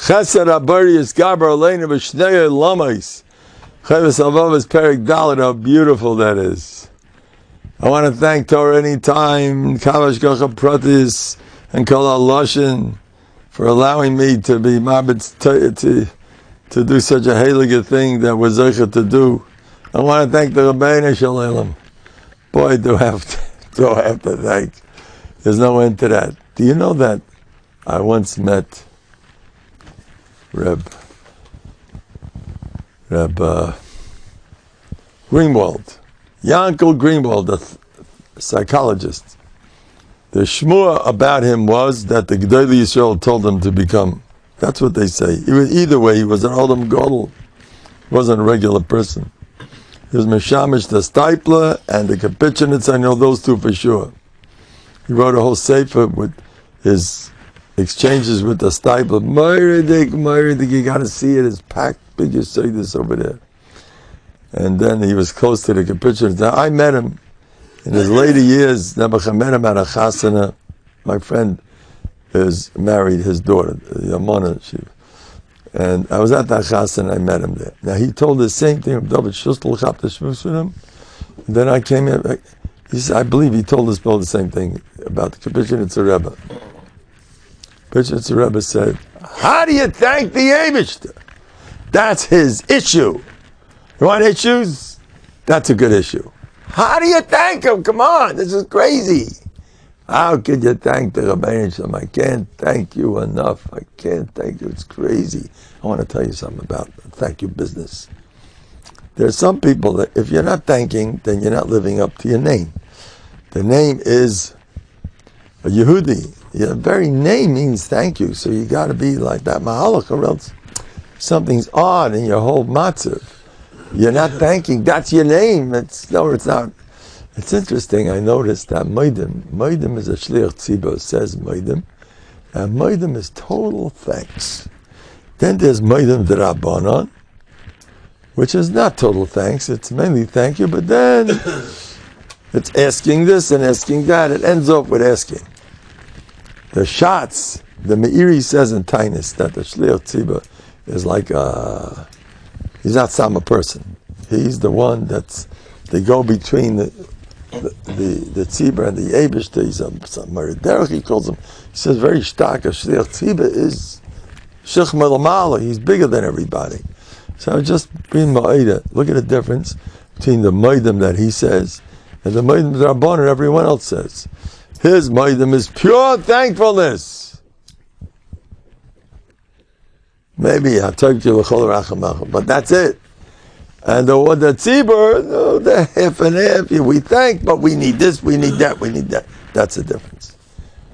Chesed Abari is Gabar Aleinu B'Shnei Lamais. Chavis Alvav is Perek Dalet. How beautiful that is. I want to thank Torah Anytime, Kavash Gacha Pratis, and Kol HaLashon for allowing me to be mabit to do such a heilige thing that we're zeicha to do. I want to thank the Rabbeinu Shalom. Boy, do I have to thank. There's no end to that. Do you know that I once met Reb Greenwald, Yankel Greenwald, a psychologist. The shmua about him was that the Gedolei Yisrael told him to become. That's what they say. Either way, he was an Adam Gadol. He wasn't a regular person. He was Meshamish the Stipler and the Kapitchenitz. I know those two for sure. He wrote a whole sefer with his exchanges with the Stipler. Moiridik, you got to see it. It's packed big. You see this over there. And then he was close to the Kapitchenitz. Now, I met him in his later years. I met him at a chasana. My friend is married his daughter, Amona. And I was at that chasana and I met him there. Now he told the same thing of David Shustel Chap the Shmuz with him. And then I came in. He said, I believe he told us both the same thing about the Kapitchenitz Rebbe. Kapitchenitz Rebbe said, "How do you thank the Eibishter? That's his issue. You want issues? That's a good issue. How do you thank him? Come on, this is crazy. How could you thank the Rabbeinu Shalom? I can't thank you enough. I can't thank you. It's crazy. I want to tell you something about the thank you business. There's some people that if you're not thanking, then you're not living up to your name. The name is a Yehudi. Your very name means thank you, so you got to be like that mahalach, or else something's odd in your whole matzav. You're not thanking. That's your name. It's not. It's interesting. I noticed that Moedim is a shliach tzibur, says Moedim, and Moedim is total thanks. Then there's Moedim d'Rabbanan, which is not total thanks. It's mainly thank you, but then it's asking this and asking that. It ends up with asking. The shots, the Meiri says in Tainus that the shliach tzibur is like he's not some person. He's the one they go between the tzibur and the Eibishter. He's some murderich, he calls him. He says very stark. A shliach tzibur is shich melamala. He's bigger than everybody. So just being ma'ida. Look at the difference between the moedim that he says and the moedim that Rabbanan everyone else says. His moedim is pure thankfulness. Maybe I told you but that's it. And the tzibur, no, the half and half. We thank, but we need this, we need that, we need that. That's the difference.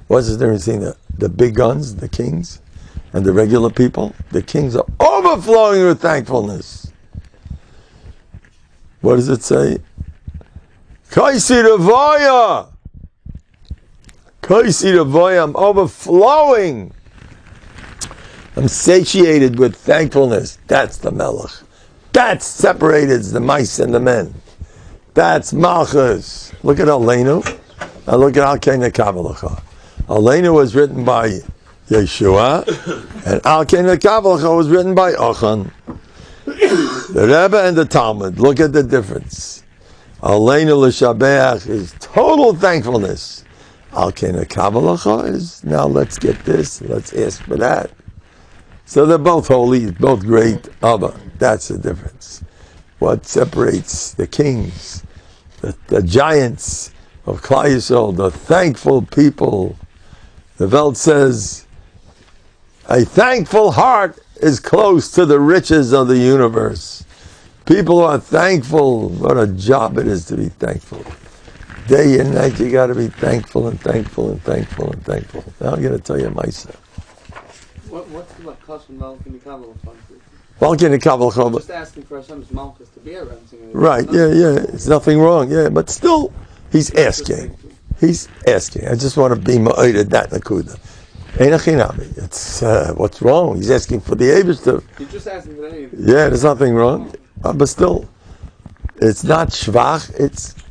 What's the difference between the big guns, the kings, and the regular people? The kings are overflowing with thankfulness. What does it say? Kaisi Ravoya! Kaisi Ravoya, I'm overflowing. I'm satiated with thankfulness. That's the melech. That separated the mice and the men. That's malchus. Look at Aleinu. Now look at Al Kena Kavalacha. Aleinu was written by Yeshua, and Al Kena Kavalacha was written by Achan. The Rebbe and the Talmud. Look at the difference. Aleinu l'shabeach is total thankfulness. Al Kena Kavalacha is now let's get this, let's ask for that. So they're both holy, both great. Abba, that's the difference. What separates the kings, the giants of Klal Yisrael, the thankful people. The Welt says, a thankful heart is close to the riches of the universe. People who are thankful, what a job it is to be thankful. Day and night you got to be thankful and thankful and thankful and thankful. Now I'm going to tell you myself. What's the custom Malkin Kabbalah fund? Malkin Kabbalah. Just asking for Hashem's Malchus to be around. Right, yeah. It's nothing wrong, yeah. But still, he's asking. He's asking. I just want to be ma'oted that nakuda. It's what's wrong? He's asking for the Eibishter. He's just asking for the Eibishter. Yeah, there's nothing wrong. But still, it's not shvach.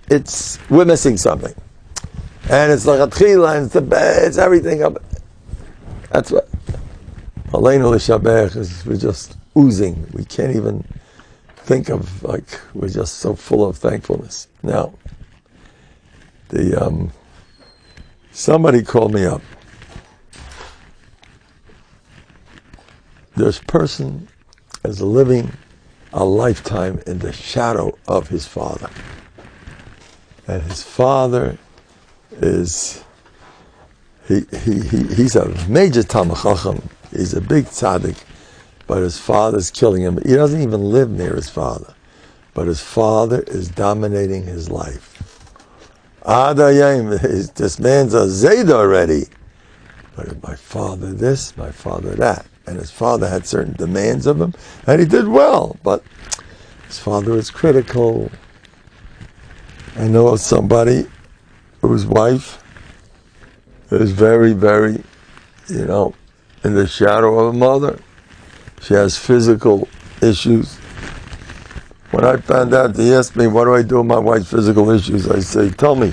It's we're missing something. And it's like a tchila, and it's everything. That's what. Aleinu l'shabech, we're just oozing. We can't even think of, like, we're just so full of thankfulness. Now, somebody called me up. This person is living a lifetime in the shadow of his father. And his father is, he's a major Talmid Chacham. He's a big tzaddik, but his father's killing him. He doesn't even live near his father, but his father is dominating his life. Adayim, this man's a Zayda already. But my father this, my father that. And his father had certain demands of him, and he did well, but his father is critical. I know of somebody whose wife is very, very, in the shadow of a mother. She has physical issues. When I found out, he asked me, what do I do with my wife's physical issues? I say, tell me,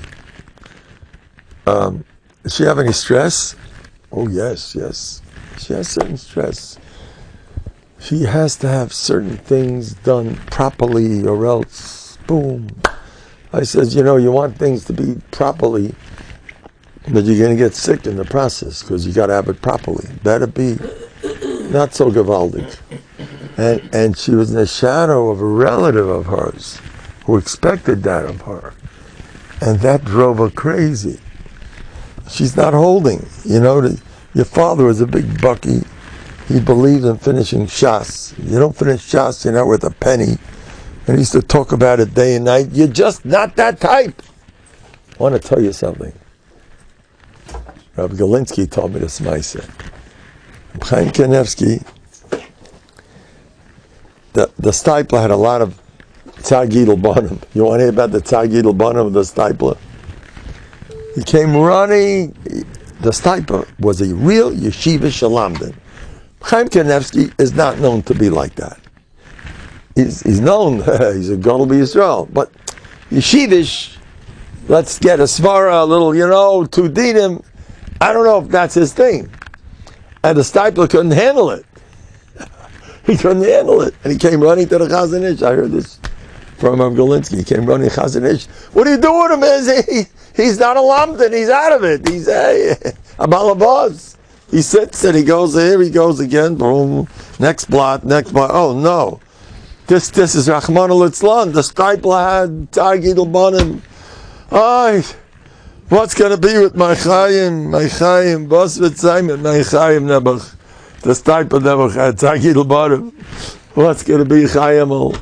does she have any stress? Oh, yes. She has certain stress. She has to have certain things done properly or else, boom. I says, you want things to be properly, but you're going to get sick in the process because you got to have it properly. Better be not so gewaldig. And she was in the shadow of a relative of hers who expected that of her. And that drove her crazy. She's not holding. Your father was a big bucky. He believed in finishing Shas. You don't finish Shas, you're not worth a penny. And he used to talk about it day and night. You're just not that type. I want to tell you something. Rabbi Galinsky told me this Maisa. Chaim Kanevsky, the Stipler had a lot of Tzagidl Banim. You want to hear about the Tzagidl Banim of the Stipler? He came running. The Stipler was a real yeshiva shalamdin. Chaim Kanevsky is not known to be like that. He's known, he's a Gadol B'Yisrael, but yeshivish, let's get a svara, a little, two dinim. I don't know if that's his thing. And the Stipler couldn't handle it. He couldn't handle it. And he came running to the Chazon Ish. I heard this from Galinsky. He came running to Chazon Ish. What are you doing with him? He's not a lamdan. He's out of it. He's a balabaz. He sits and he goes here. He goes again. Boom. Next blot. Oh no. This is Rahman al-Itzlan. The Stipler had Tagid al-Banim. What's going to be with my Chaim, Bos v'Tzayim, my Chaim Nebuch? The Stipler never had Tagid al-Banim. What's going to be Chaim?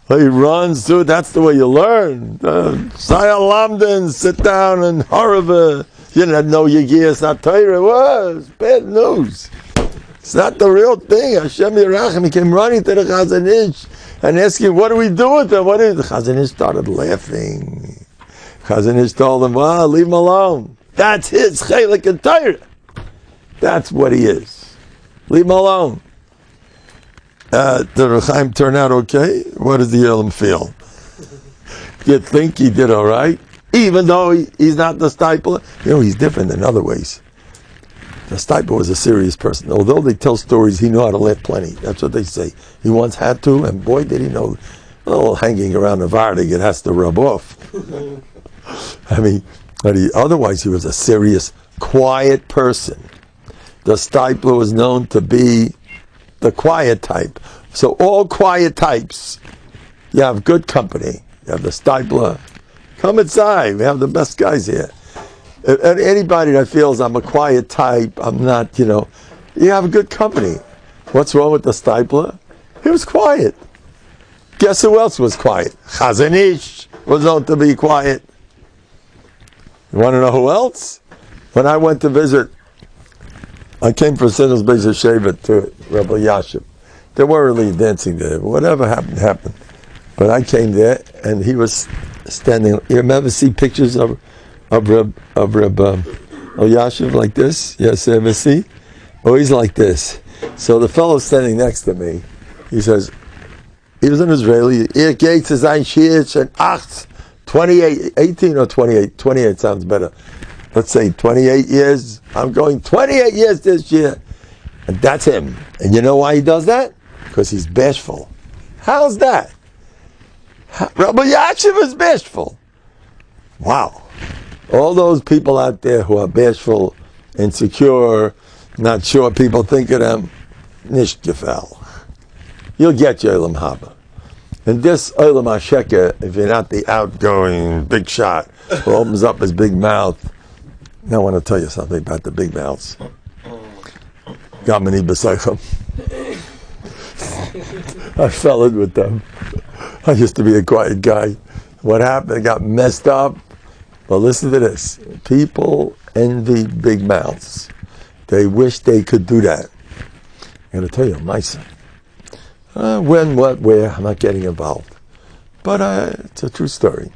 He runs through. That's the way you learn. Saya Lamden, sit down and horrible. You didn't know Yegiyah, it's not Torah. It was bad news. It's not the real thing. Hashem Yerachim, he came running to the Chazon Ish and asking, what do we do with them? The Chazon Ish started laughing. Chazon Ish told him, well, leave him alone. That's his chelik in Torah. That's what he is. Leave him alone. Did Rechaim turn out okay? What does the Yelim feel? You think he did all right? Even though he's not the Stipler? He's different in other ways. The Stipler was a serious person. Although they tell stories, he knew how to laugh plenty. That's what they say. He once had to, and boy, did he know. Hanging around Novandig, it has to rub off. Otherwise he was a serious, quiet person. The Stipler was known to be the quiet type. So all quiet types, you have good company. You have the Stipler. Come inside. We have the best guys here. Anybody that feels I'm a quiet type, I'm not, you have a good company. What's wrong with the Stipler? He was quiet. Guess who else was quiet? Chazon Ish was known to be quiet. You want to know who else? When I went to visit, I came from Sinner's Beis Shevet to Rabbi Yashiv. They weren't really dancing there. Whatever happened. But I came there, and he was standing. You ever see pictures of Reb Yashiv like this? Yes, you ever see? Oh, he's like this. So the fellow standing next to me, he says, he was an Israeli. 28, 18 or 28. 28 sounds better. Let's say 28 years. I'm going 28 years this year. And that's him. And you know why he does that? Because he's bashful. How's that? Rabbi Yashiv is bashful. Wow. All those people out there who are bashful, insecure, not sure what people think of them, nicht gefell. You'll get your Olam Haba. And this Olam HaSheker, if you're not the outgoing big shot who opens up his big mouth, now I want to tell you something about the big mouths. Gamani b'seichel. I fell in with them. I used to be a quiet guy. What happened? I got messed up. But listen to this. People envy big mouths. They wish they could do that. I'm going to tell you, my son. When, what, where, I'm not getting involved. But it's a true story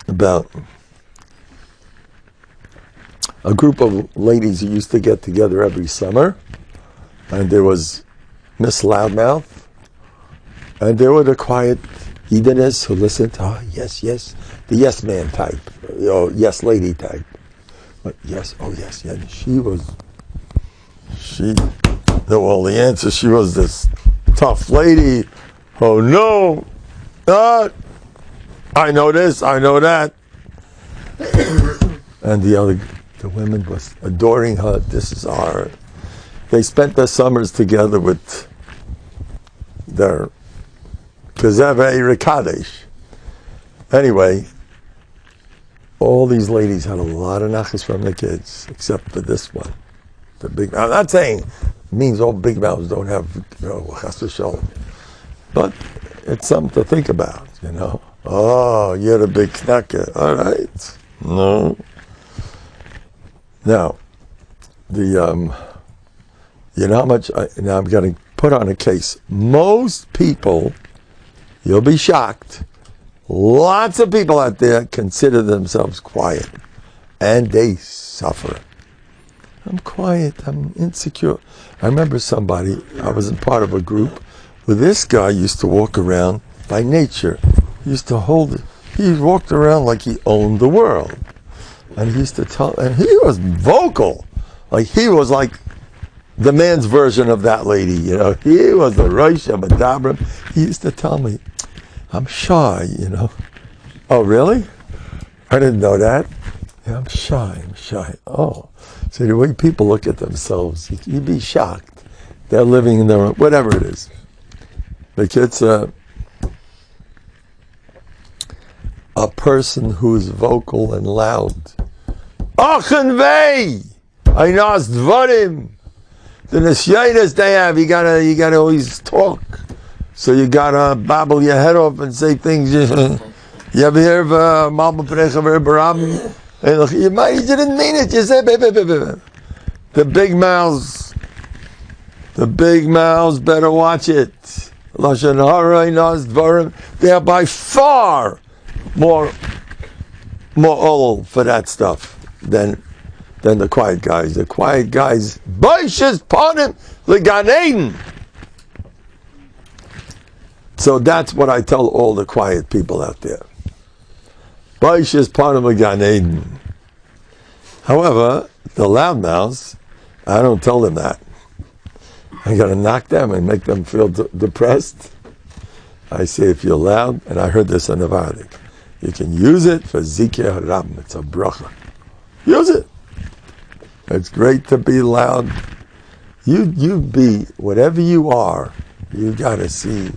about a group of ladies who used to get together every summer. And there was Miss Loudmouth. And there were the quiet hedonists who listened to, yes, yes, the yes man type, yes lady type. But yes, oh yes, yeah. She knew all the answers. She was this tough lady. Oh no, I know this, I know that. And the women was adoring her. They spent their summers together with their Kezevei Rekadesh. Anyway, all these ladies had a lot of nachas from the kids, except for this one. The big. I'm not saying it means all big mouths don't have chas v'shalom, but it's something to think about. Oh, you're the big knacker. All right. No. Now, you know how much. Now I'm going to put on a case. Most people, you'll be shocked. Lots of people out there consider themselves quiet, and they suffer. I'm quiet, I'm insecure. I remember I was in part of a group where this guy used to walk around by nature. He walked around like he owned the world. And he used to tell, and he was vocal. Like he was like the man's version of that lady, He was the Rosh Hashanah. He used to tell me, I'm shy, Oh, really? I didn't know that. Yeah, I'm shy. Oh. So the way people look at themselves, you'd be shocked. They're living in their own, whatever it is. The kid's a person who's vocal and loud. Achen vei! Einas dvarim! The nesyanis they have, you gotta always talk. So you gotta babble your head off and say things. You ever hear of Malba Precha Reben? You didn't mean it. You said the big mouths better watch it. Lashon hara inas dvarim. They are by far more old for that stuff than the quiet guys. The quiet guys, Baishas Panim Legan Eden. So that's what I tell all the quiet people out there. Baishas Panim Legan Eden. However, the loudmouths, I don't tell them that. I got to knock them and make them feel depressed. I say, if you're loud, and I heard this in Novehardik, you can use it for Zikeh Harabim. It's a bracha. Use it. It's great to be loud. You be whatever you are. You got to see.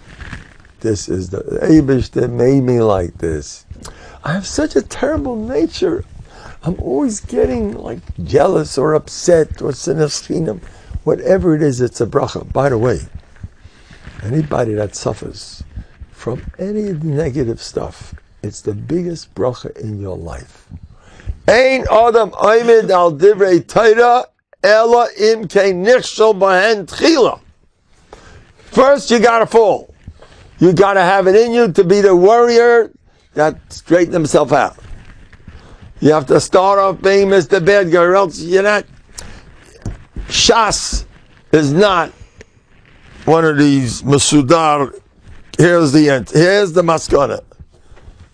This is the Abish that made me like this. I have such a terrible nature. I'm always getting jealous or upset or sinas. Whatever it is, it's a bracha. By the way, anybody that suffers from any negative stuff, it's the biggest bracha in your life. Ein adam oimid al divrei Torah ela im kein nichshel bahen tchila. First, you gotta fall. You gotta have it in you to be the warrior that straightened himself out. You have to start off being Mr. Bad Guy, or else you're not. Shas is not one of these masudar. Here's the end. Here's the maskana.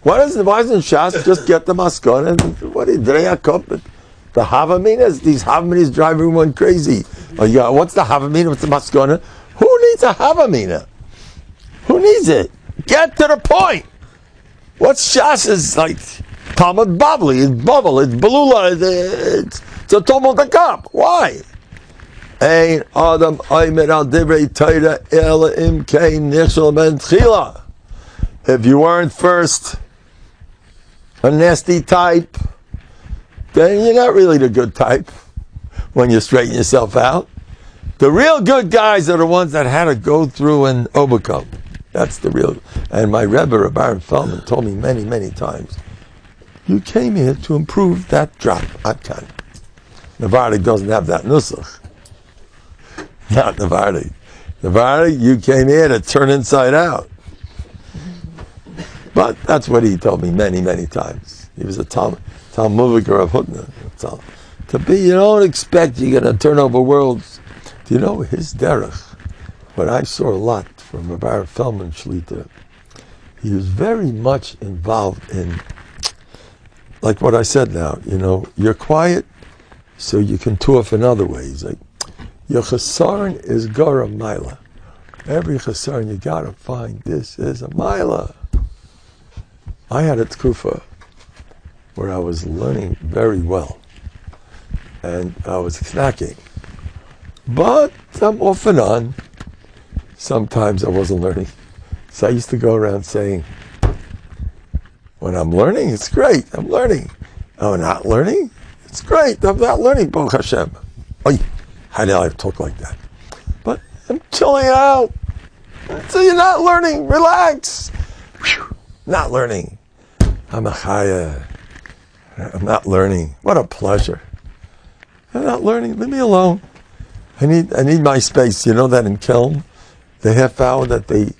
Why isn't Shas just get the maskana? What is Dreya Kup? The Havaminas, these Havaminas drive everyone crazy. Oh, you got, what's the Havamina? What's the Maskana? Who needs a Havamina? Who needs it? Get to the point. What's Shas is like Talmud Babli, it's Bubble, it's Balula, it's a Talmud Cup. Why? Ein Adam Aymer al Divrei Torah Ela Im Kein Nichshel Ben Tchila. If you weren't first a nasty type, then you're not really the good type when you straighten yourself out. The real good guys are the ones that had to go through and overcome. That's the real. And my Rebbe, Rabbi Feldman, told me many, many times, you came here to improve that drop. Atkan. Novandik doesn't have that nusach. Not Novandik. Novandik, you came here to turn inside out. But that's what he told me many, many times. He was a Talmudiker of Hutna. To be, you don't expect you're going to turn over worlds. Do you know his derech? What I saw a lot from Rabbi Feldman Shlita, he was very much involved in, like what I said now, you know, you're quiet so you can tough in other ways. Like, your chesaron is gara mila. Every chesaron you got to find this is a mila. I had a tkufa where I was learning very well and I was snacking. But I'm off and on. Sometimes I wasn't learning. So I used to go around saying, when I'm learning, it's great, I'm learning. Oh, not learning? It's great, I'm not learning, Baruch Hashem. Oy, how did I talk like that? But I'm chilling out. So you're not learning, relax. Whew, not learning. I'm a chaya. I'm not learning. What a pleasure. I'm not learning, leave me alone. I need my space. You know that in Kelm, the half hour that they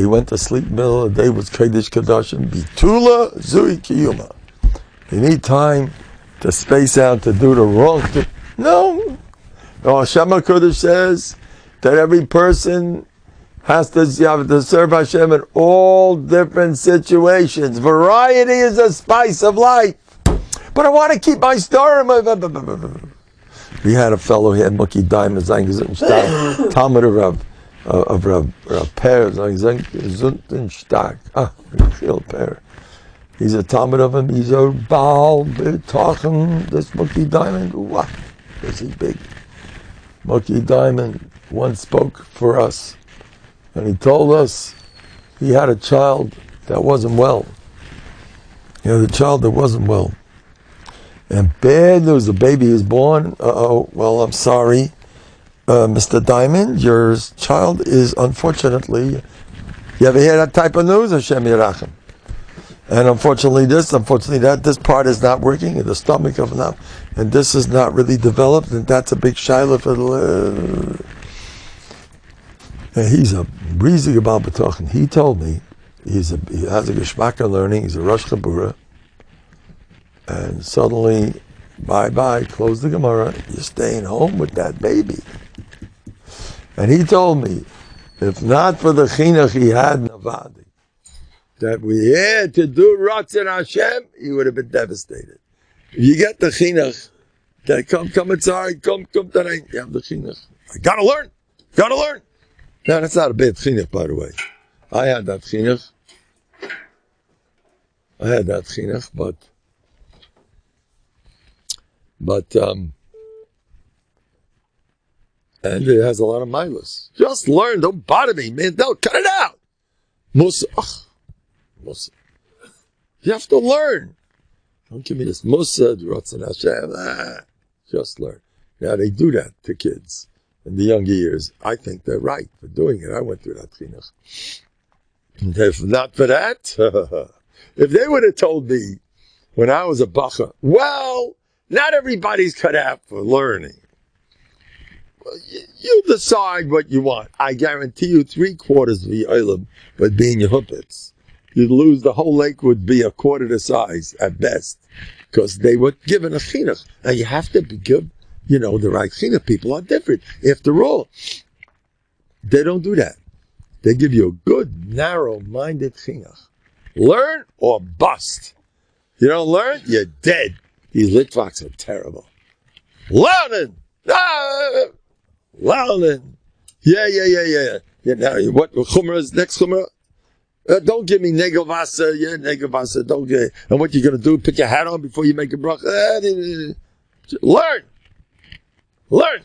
went to sleep middle of the day was Kodesh Kadashim, Bitula Zui Kiyuma. You need time to space out to do the wrong thing. No. Hashem HaKadosh says that every person has to serve Hashem in all different situations. Variety is a spice of life. But I want to keep my story. We had a fellow here, Muki Diamond, Talmud of Rav Per, he's a Talmud of him, he's a Baal, Bטחון, this Muki Diamond, wow, is he big. Muki Diamond once spoke for us, and he told us he had a child that wasn't well. He had a child that wasn't well. And bad news, the baby is born. Well, I'm sorry, Mr. Diamond, your child is unfortunately, you ever hear that type of news? Hashem Yerachem. And unfortunately that, this part is not working in the stomach of now, and this is not really developed, and that's a big shiloh for the... And he's a breezy about Bטחון. He told me, he has a geschmack of learning, he's a Rosh Chabura, and suddenly, bye-bye, close the Gemara, you're staying home with that baby. And he told me, if not for the chinuch he had in Navadi, that we had to do Ratzon Hashem, he would have been devastated. If you get the chinuch, that come inside, come tonight, you have the chinuch. I gotta learn. Now, that's not a bad chinuch, by the way. I had that chinuch, but and it has a lot of milas. Just learn, don't bother me, man. Don't cut it out. Musa. You have to learn. Don't give me this Musa, Ratzon Hashem. Just learn. Now they do that to kids in the younger years. I think they're right for doing it. I went through that chinuch. And if not for that, if they would have told me when I was a bacha, well, not everybody's cut out for learning. Well, you decide what you want. I guarantee you 3/4 of the olam would be in your huppets. You'd lose, the whole lake would be a quarter the size at best, because they were given a chinuch. Now you have to be good, the right chinuch. People are different. After all, they don't do that. They give you a good, narrow-minded chinuch. Learn or bust. You don't learn, you're dead. These Litvaks are terrible. Learning! Learning. Yeah. Now, what chumrah is next chumrah? Don't give me negavasa. Yeah, negavasa. Don't get. And what you're gonna do? Put your hat on before you make a bracha. Learn.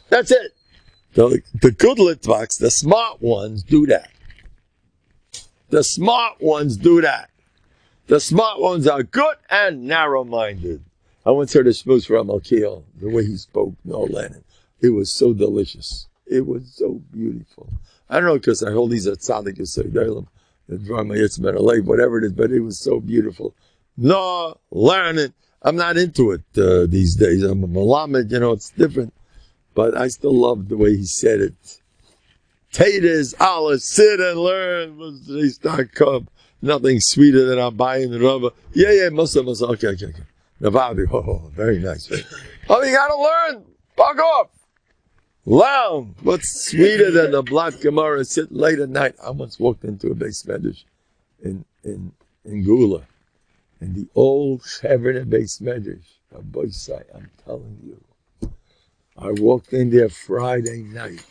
That's it. The good litvaks, the smart ones, do that. The smart ones are good and narrow-minded. I once heard a shmuz from Malkiel, the way he spoke, no Lenin. It was so delicious. It was so beautiful. I don't know, because I hold these at tzaddik yisaydalim, whatever it is, but it was so beautiful. No, Lenin. I'm not into it these days. I'm a malamed, it's different. But I still love the way he said it. Taters, Allah, sit and learn. They start come. Nothing sweeter than I'm buying the rubber. Yeah, Musa. Okay. Novhardok, very nice. Oh, you gotta learn. Fuck off. Learn. What's sweeter than the Blat Gemara sitting late at night? I once walked into a base medrash in Gula. And the old Chevron base medrash, I'm telling you. I walked in there Friday night.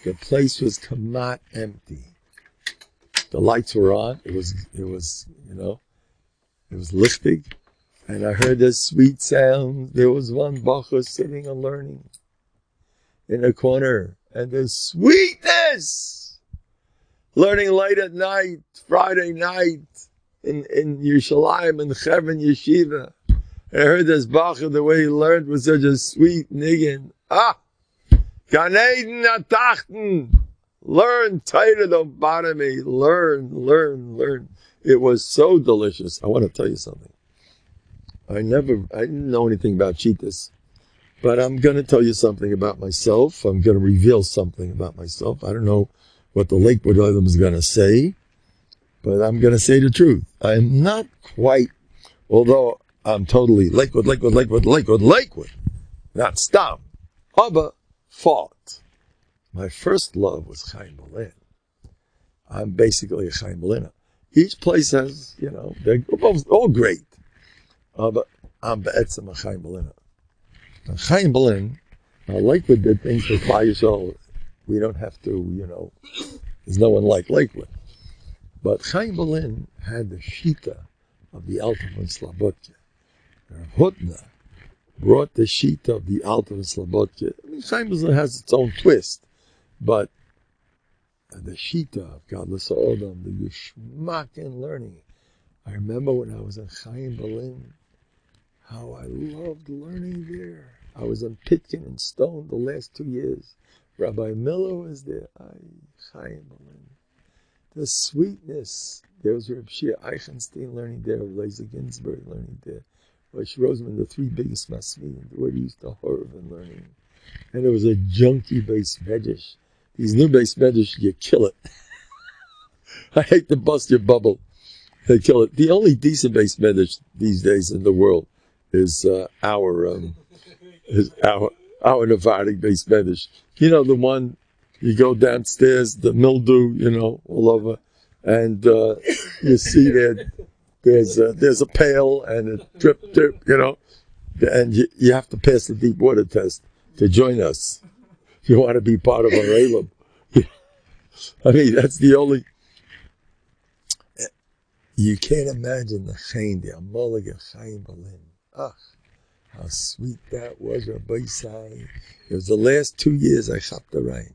The place was kamat empty. The lights were on. It was lifting. And I heard this sweet sound. There was one bacher sitting and learning in a corner. And the sweetness! Learning late at night, Friday night, in Yerushalayim, in Chevron Yeshiva. I heard this bacher, the way he learned was such a sweet niggin. Gan Eden atachten. Learn, Torah, don't bother me. Learn. It was so delicious. I want to tell you something. I didn't know anything about cheetahs, but I'm going to tell you something about myself. I'm going to reveal something about myself. I don't know what the Lakewood Adam is going to say, but I'm going to say the truth. I'm not quite, although I'm totally Lakewood. Not stop. Aber fought. My first love was Chaim Berlin. I'm basically a Chaim Berliner. Each place has, they're both all great. But I'm be'etzem a Chaim Berliner. Now, Chaim Berlin, Lakewood did things for 5 years old. We don't have to, there's no one like Lakewood. But Chaim Berlin had the shita of the Alta and Slobodka. Hutna brought the sheet of the Alta and Slobodka. Chaim Berlin has its own twist, but the shita of Godless Adam, the Yishmak in learning. I remember when I was in Chaim Berlin, how I loved learning there. I was in Pitkin and Stone the last 2 years. Rabbi Miller was there. Chaim Berlin. The sweetness. There was Reb Shia Eichenstein learning there, Laser Ginsburg learning there. Rosh Roseman, the 3 biggest masmidim, where he used to horror and learning. And there was a junkie base medrash. These new base medrash, you kill it. I hate to bust your bubble. They kill it. The only decent base medrash these days in the world is our Novantic base medrash. The one you go downstairs, the mildew, all over, and you see there's a pail and a drip, and you have to pass the deep water test to join us. You want to be part of our Elam. I mean, that's the only. You can't imagine the Chaim, the Amalek of Chaim Berlin. How sweet that was, Rabbi Sai. It was the last 2 years I chopped the rain.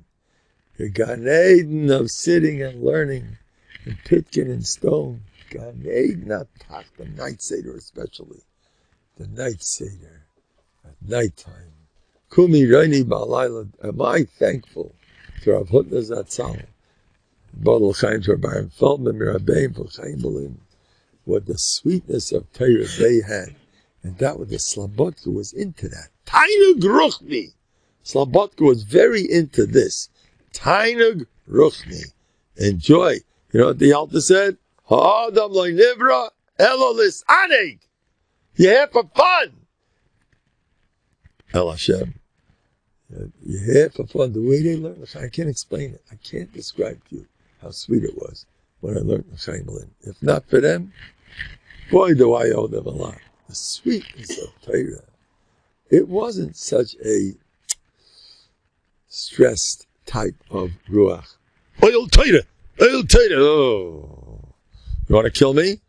The Gan Eden of sitting and learning in Pitkin and Stone. Gan Eden, not the night Seder especially. The night Seder at nighttime. Kumi Reini Ba'alayla. Am I thankful to Rav Hutner Zatzal, Badal Chaim to Baron Feldman, Mirabbeim for Chaim Berlin, what the sweetness of Torah they had. And that was the Slobodka was into that. Tainug Ruchni. Slobodka was very into this. Tainug Ruchni. Enjoy. You know what the Alta said? Ha'adam lo nivra elo lis'aneg. You're here for fun. El Hashem. You're here for fun. The way they learn, I can't explain it. I can't describe to you how sweet it was when I learned the Chaim Berlin. If not for them, boy, do I owe them a lot. The sweetness of Torah. It wasn't such a stressed type of ruach. Oil tater! Oil tater! Oh. You want to kill me?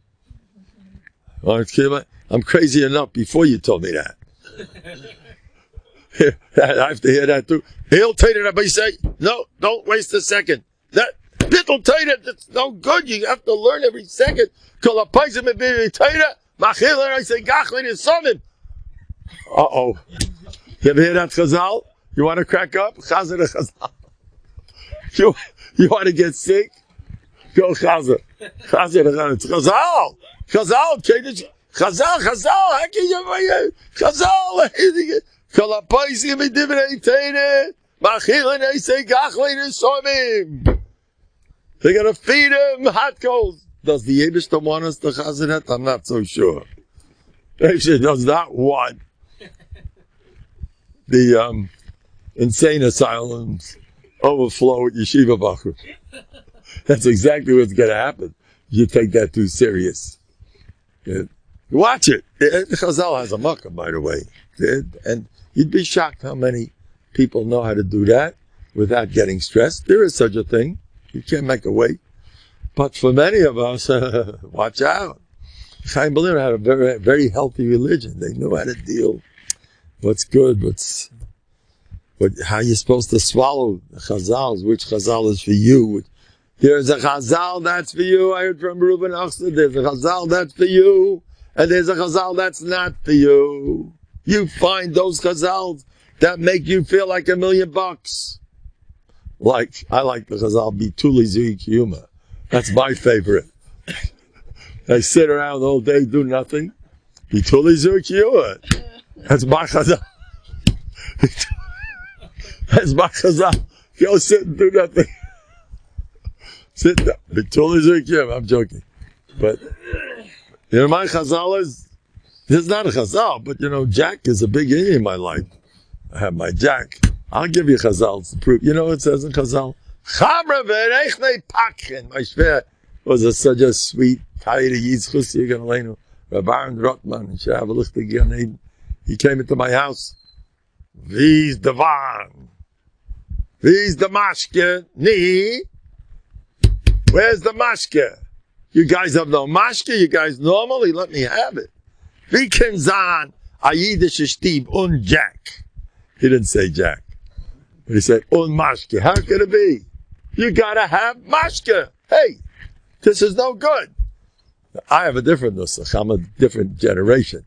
I'm crazy enough before you told me that. I have to hear that too. He'll take it, everybody say, no, don't waste a second. That little tater, that's no good. You have to learn every second. Uh-oh. You ever hear that chazal? You want to crack up? Chazer the chazal. You want to get sick? Go chazer. Chazer the chazal. Chazal. Chazal. How can you chazal? They're gonna feed him hot coals. Does the Yebishter want us to chazer that? I'm not so sure. Yebishter does not want the insane asylums overflow with yeshiva bachur. That's exactly what's going to happen. You take that too serious. Yeah. Watch it. Chazal has a makkah, by the way. And you'd be shocked how many people know how to do that without getting stressed. There is such a thing. You can't make a way. But for many of us, watch out. Chaim Berlin had a very, very healthy religion. They knew how to deal. What's good, how you're supposed to swallow the chazals, which chazal is for you. There's a chazal that's for you. I heard from Reuben Achsner. There's a chazal that's for you. And there's a chazal that's not for you. You find those chazals that make you feel like $1 million. Like, I like the chazal, Bituli Zui Kiyuma. That's my favorite. I sit around all day, do nothing. Bituli Zui Kiyuma. That's my chazal. That's my chazal. Go sit and do nothing. Sit down. Bituli Zui Kiyuma. I'm joking. But, you know, my chazal is, this is not a chazal, but you know, Jack is a big Indian in my life. I have my Jack. I'll give you chazal to prove. You know what it says in chazal? Chamra v'erechne pachen. My shver was such a sweet, tidy yitzchus yigan Rabbi Rotman, he came into my house. V's the van. V's the mashke. Ni. Where's the mashke? You guys have no mashke? You guys normally let me have it. Wie kann sein, a jüdische Stieb und Jack? He didn't say Jack. But he said, und mashke. How can it be? You gotta have mashke. Hey, this is no good. I have a different nusach. I'm a different generation.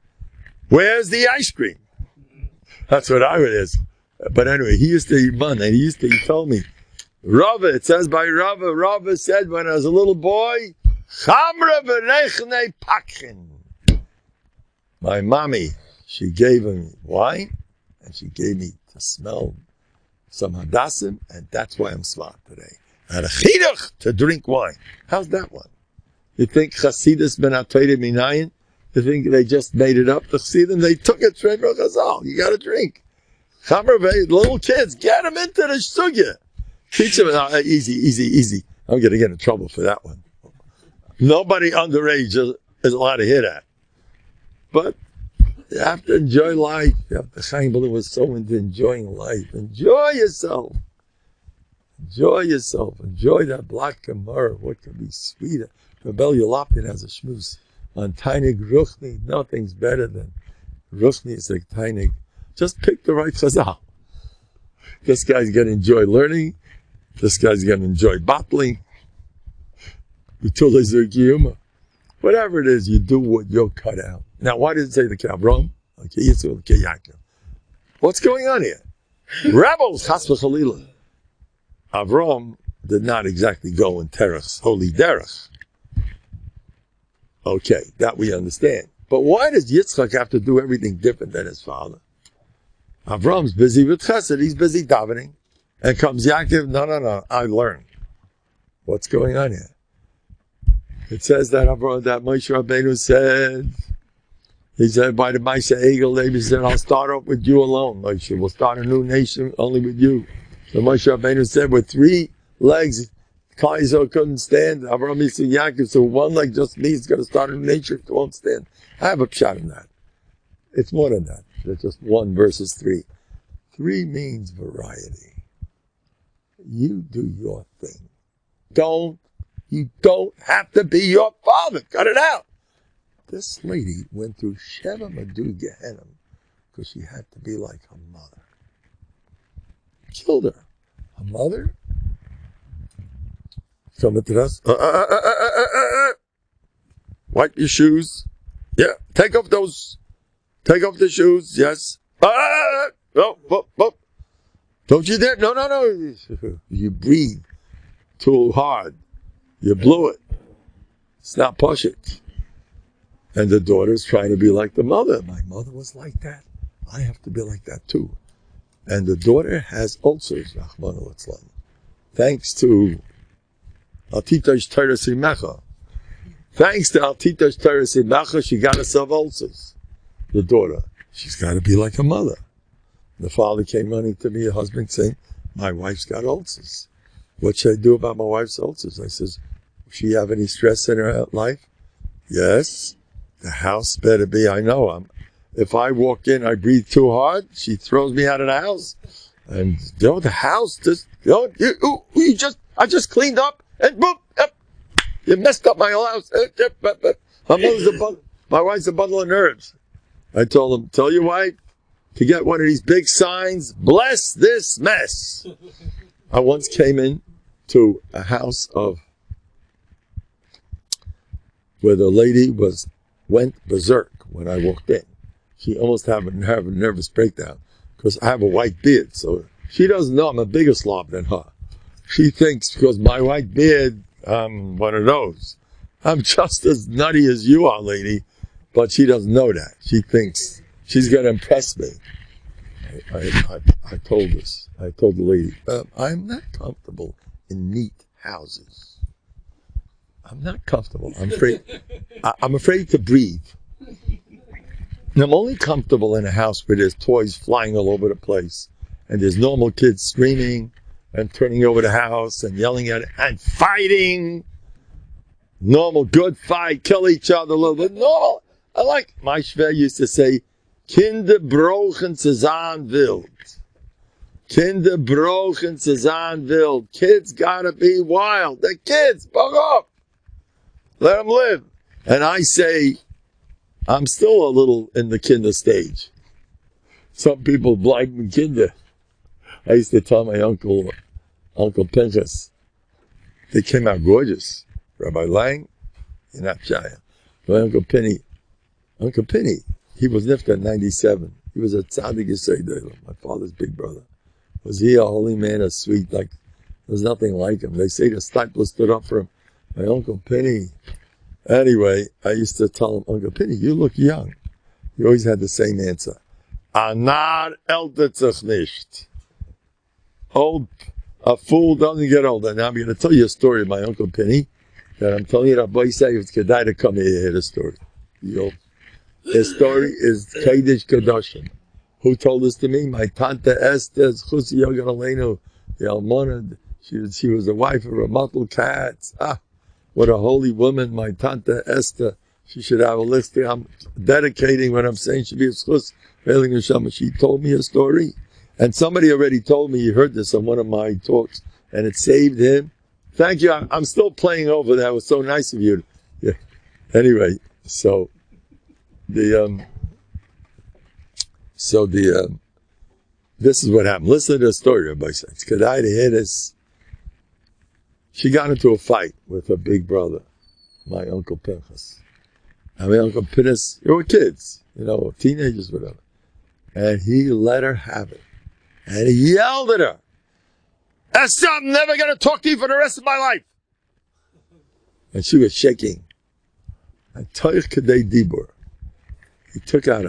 Where's the ice cream? That's what I would ask. But anyway, he used to eat bun, and he told me, Rava, it says by Rava, Rava said when I was a little boy, Chamra v'rechne pachen. My mommy, she gave me wine, and she gave me to smell some hadassim, and that's why I'm smart today. I had a chiduch to drink wine. How's that one? You think Chasidus ben Atayde Minayin? You think they just made it up to Chassidim? They took it straight from Chazal. You got to drink. Chamer, little kids, get them into the sugya. Teach them easy. I'm going to get in trouble for that one. Nobody underage is allowed to hear that. But you have to enjoy life. You have to, Chaim Berlin was so into enjoying life. Enjoy yourself. Enjoy that black Gemara. What could be sweeter? Rebel Yolapin has a shmuz. On Tainig Ruchni, nothing's better than Ruchni is like Tainig. Just pick the right chazal. This guy's going to enjoy learning. This guy's going to enjoy battling. Whatever it is, you do what you're cut out. Now, why did it say the Avram? What's going on here? Rebels, chas v'chalila. Avram did not exactly go in Terach's holy derech. Okay, that we understand. But why does Yitzchak have to do everything different than his father? Avram's busy with chesed, he's busy davening. And comes Yaakov, no, I learned. What's going on here? It says that Moshe Rabbeinu said, he said, by the Maisha Egel, he said, I'll start off with you alone, Moshe. We'll start a new nation only with you. So Moshe Rabbeinu said, with 3 legs, Klal Yisrael couldn't stand. Avraham, Yitzchak, Yaakov, so 1 leg just me is going to start a new nation, it won't stand. I have a pshat in that. It's more than that. It's just 1 versus 3. 3 means variety. You do your thing. You don't have to be your father. Cut it out. This lady went through Sheva Madu Gehenim because she had to be like her mother. Killed her. Her mother? Come to us. Wipe your shoes. Yeah. Take off the shoes. Yes. No. Don't you dare. No. You breathe too hard. You blew it. It's not push it. And the daughter's trying to be like the mother. My mother was like that. I have to be like that too. And the daughter has ulcers, Rahman al-Islam. Thanks to Altita's Torah Simecha. Thanks to Altita's Torah Simecha, she got herself ulcers. The daughter. She's got to be like her mother. The father came running to me, her husband, saying, my wife's got ulcers. What should I do about my wife's ulcers? I says, does she have any stress in her life? Yes. The house better be, I know. If I walk in, I breathe too hard, she throws me out of the house. And, the house just, I just cleaned up, and boom, you messed up my house. My wife's a bundle of nerves. I told him, tell your wife to get one of these big signs, bless this mess. I once came in to a house where the lady went berserk when I walked in. She almost had a nervous breakdown because I have a white beard, so she doesn't know I'm a bigger slob than her. She thinks because my white beard, I'm one of those. I'm just as nutty as you are, lady, but she doesn't know that. She thinks she's going to impress me. I told the lady, I'm not comfortable in neat houses. I'm not comfortable. I'm afraid to breathe. And I'm only comfortable in a house where there's toys flying all over the place, and there's normal kids screaming and turning over the house and yelling at it and fighting. Normal, good fight, kill each other a little bit. Normal. I like, my Schwer used to say, Kinder brochen zu sein wild. Kinder brochen zu sein wild. Kids gotta be wild. They're kids, bug up. Let them live. And I say, I'm still a little in the kinder stage. Some people blind me kinder. I used to tell my Uncle Pinchas, they came out gorgeous. Rabbi Lang, you're not shy. My Uncle Penny, he was nifta in 97. He was a tzaddik yesod, my father's big brother. Was he a holy man, a sweet, like, there's nothing like him. They say the stipler stood up for him. My Uncle Penny. Anyway, I used to tell him, Uncle Penny, you look young. He always had the same answer. Anar eltet sich nicht. Old, a fool doesn't get old. And now I'm going to tell you a story of my Uncle Penny that I'm telling you that boy say it's kedai to come here and hear the story. His story is Kedesh Kedoshim. Who told this to me? My Tante Esther, Chusi Yogan Aleinu, the Almona. She was the wife of a Matul Katz. What a holy woman, my Tante Esther. She should have a list. I'm dedicating what I'm saying. Should be a schus. She told me a story. And somebody already told me he heard this on one of my talks, and it saved him. Thank you. I'm still playing over that. It was so nice of you. Yeah. Anyway, so this is what happened. Listen to the story, Rabbi says. Could I hear this? She got into a fight with her big brother, my Uncle Pinchas. And my Uncle Pinchas, they were kids, teenagers, whatever. And he let her have it. And he yelled at her. Esther, I'm never going to talk to you for the rest of my life. And she was shaking. And Toich Kadei Dibur. He took out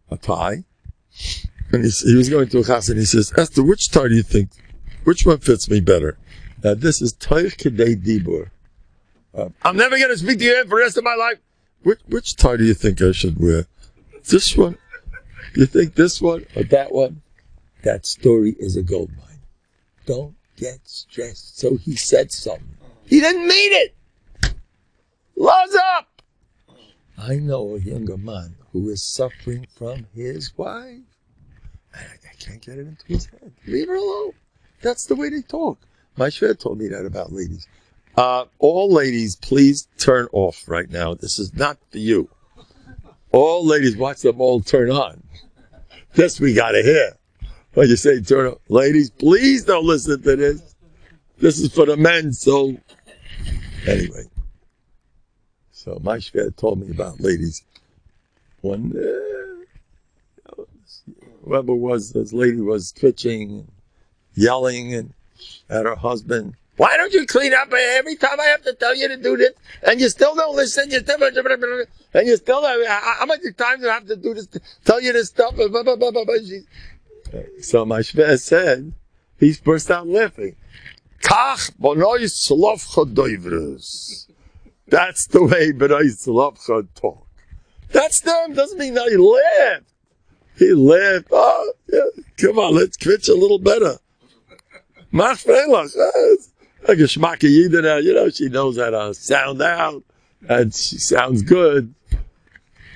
a tie. And he was going to a chas, and he says, Esther, which tie do you think? Which one fits me better? Now this is Toich Kadei Dibur. I'm never going to speak to you for the rest of my life. Which tie do you think I should wear? This one? You think this one or that one? That story is a gold mine. Don't get stressed. So he said something. He didn't mean it. Laws up. I know a younger man who is suffering from his wife. I can't get it into his head. Leave her alone. That's the way they talk. My shver told me that about ladies. All ladies, please turn off right now. This is not for you. All ladies, watch them all turn on. This we gotta hear. When you say turn off. Ladies, please don't listen to this. This is for the men, so... Anyway. So my shver told me about ladies. One... whoever was, this lady was twitching, yelling at her husband. Why don't you clean up every time I have to tell you to do this? And you still don't listen. You still, and you still, how many times do I have to do this, tell you this stuff? So my shver said, he burst out laughing. Kach bonoi slovcha doivros. That's the way bonoi slovcha talk. That's them. Doesn't mean that he laughed. He laughed. Oh, yeah. Come on, let's twitch a little better. Mach freilach. Like a schmacke Yida now, you know, she knows how to sound out, and she sounds good.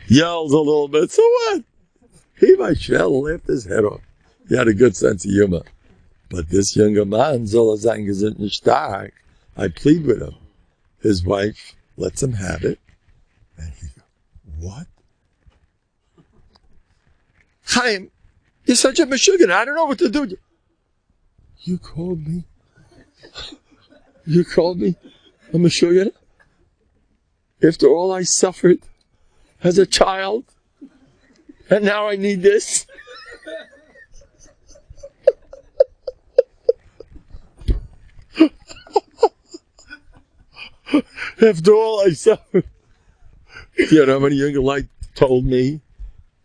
Yells a little bit, so what? He might shell laughed his head off. He had a good sense of humor. But this younger man, soll sein gesund nicht stark. I plead with him. His wife lets him have it. And he goes, what? Chaim, you're such a meshuggah. I don't know what to do. You called me? You called me a meshuggah? After all I suffered as a child, and now I need this? After all I suffered. You know how many younger light told me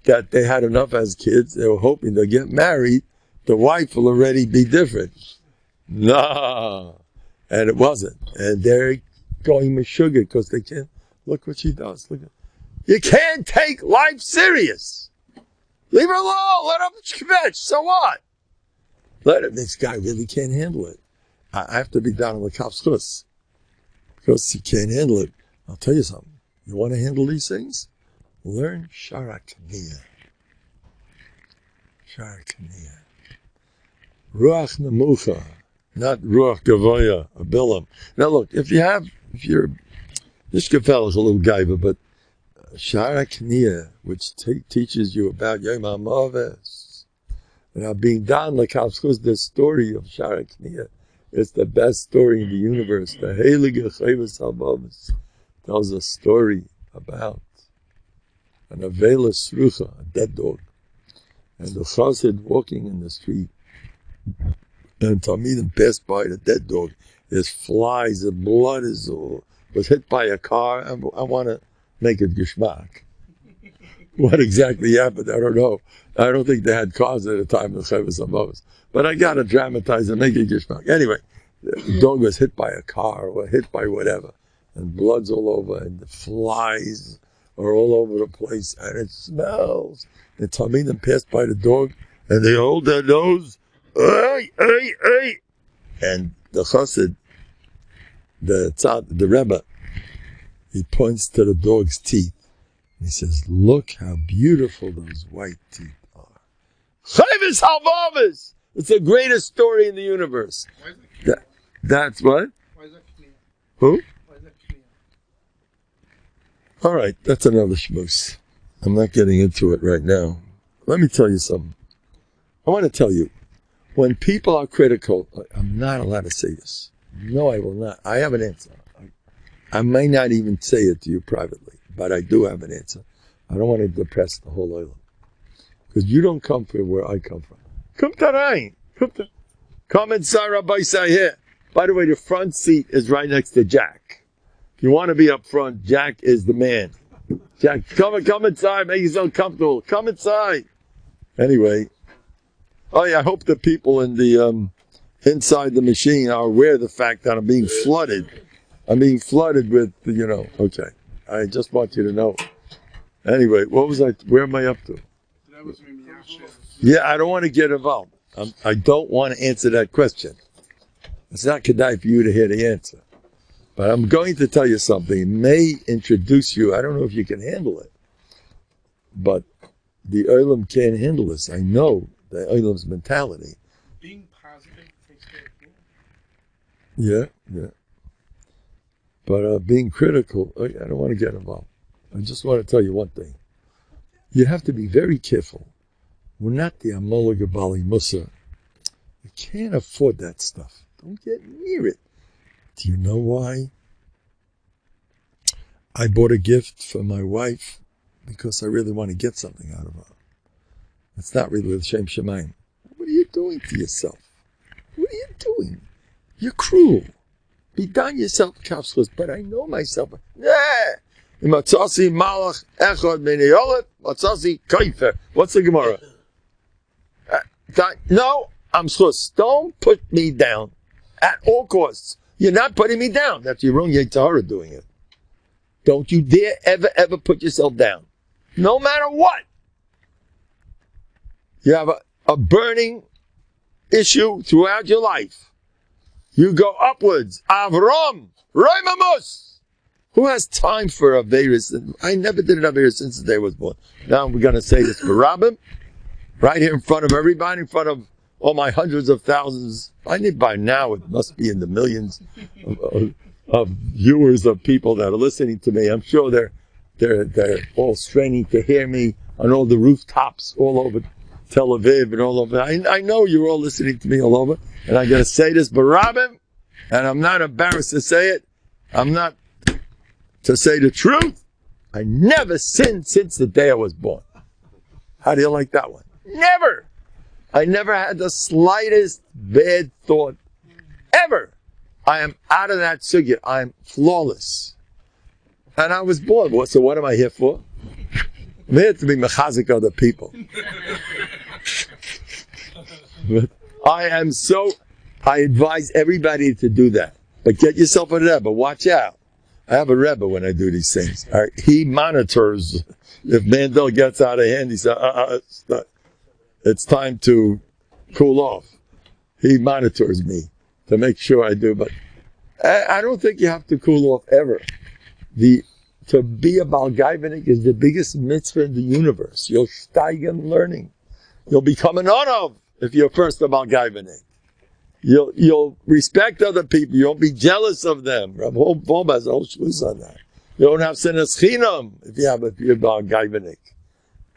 that they had enough as kids, they were hoping to get married, the wife will already be different. No. And it wasn't. And they're going meshuggah because they can't. Look what she does. Look at. You can't take life serious. Leave her alone. Let her kvetch. So what? Let him. This guy really can't handle it. I have to be down on the kapschus because he can't handle it. I'll tell you something. You want to handle these things? Learn sharakniya. Sharakniya. Ruach nemucha. Not ruach gavoya, a bilam. Now look, if you're, this gefell is a little gaiva, but sharakniya, which teaches you about Yom HaMaves. Now being down like the story of sharakniya, it's the best story in the universe. The Heilige Chayvus HaMaves tells a story about an avela srucha, a dead dog, and the chassid walking in the street. And Talmidim passed by the dead dog. There's flies, the blood was hit by a car. I want to make it geschmack. What exactly happened, I don't know. I don't think they had cars at the time of Chayvus HaMaves. But I got to dramatize and make it geschmack. Anyway, the dog was hit by a car or hit by whatever. And blood's all over and the flies are all over the place and it smells. And Talmidim passed by the dog and they hold their nose. Ay, ay, ay. And the chassid, the Rebbe, he points to the dog's teeth. He says, look how beautiful those white teeth are. Chayvus HaMaves! It's the greatest story in the universe. Why is that? That's what? Why is that clear? Who? Why is that clear? All right, that's another shmooze. I'm not getting into it right now. Let me tell you something. I want to tell you, when people are critical, I'm not allowed to say this. No, I will not. I have an answer. I may not even say it to you privately, but I do have an answer. I don't want to depress the whole island. Because you don't come from where I come from. Come inside Rabbi here. By the way, the front seat is right next to Jack. If you want to be up front, Jack is the man. Jack, come inside, make yourself comfortable. Come inside. Anyway. Oh yeah, I hope the people in the inside the machine are aware of the fact that I'm being flooded. I'm being flooded with, okay. I just want you to know. Anyway, where am I up to? Yeah, I don't want to get involved. I don't want to answer that question. It's not kedai for you to hear the answer. But I'm going to tell you something. It may introduce you. I don't know if you can handle it. But the Olam can't handle this. I know the Olam's mentality. Being positive takes care of it. Yeah. But being critical, I don't want to get involved. I just want to tell you one thing. You have to be very careful. We're not the Amola Gabali Musa. You can't afford that stuff. Don't get near it. Do you know why? I bought a gift for my wife because I really want to get something out of her. It's not really the Shem Shemaim. What are you doing to yourself? What are you doing? You're cruel. Be done yourself, Kafslos, but I know myself. Matzasi malach echad miniyolet, matzasi kaifer. What's the Gemara? No, I'm schus. Don't put me down at all costs. You're not putting me down. That's your own Yetzirah doing it. Don't you dare ever put yourself down. No matter what. You have a burning issue throughout your life. You go upwards. Avram, Raimamus. Who has time for Averis? I never did an Averis since the day I was born. Now we're going to say this for Rabim, right here in front of everybody, in front of all my hundreds of thousands. I think by now it must be in the millions of viewers, of people that are listening to me. I'm sure they're all straining to hear me on all the rooftops all over Tel Aviv and all over. I know you're all listening to me all over, and I'm going to say this, Barabim, and I'm not embarrassed to say it. I'm not, to say the truth, I never sinned since the day I was born. How do you like that one? Never! I never had the slightest bad thought, ever. I am out of that sugya. I am flawless. And I was born. So what am I here for? I'm here to be mechazik other people. I advise everybody to do that. But get yourself a Rebbe. Watch out. I have a Rebbe when I do these things. All right? He monitors. If Mendel gets out of hand, he says, it's time to cool off. He monitors me to make sure I do. But I don't think you have to cool off ever. To be a Balgaivanik is the biggest mitzvah in the universe. You'll steigen learning. You'll become an Onav if you're first a Balgaivanik. You'll respect other people. You won't be jealous of them. Rav Bob has a whole shluss on that. You don't have sinas chinam if you're Balgaivanik.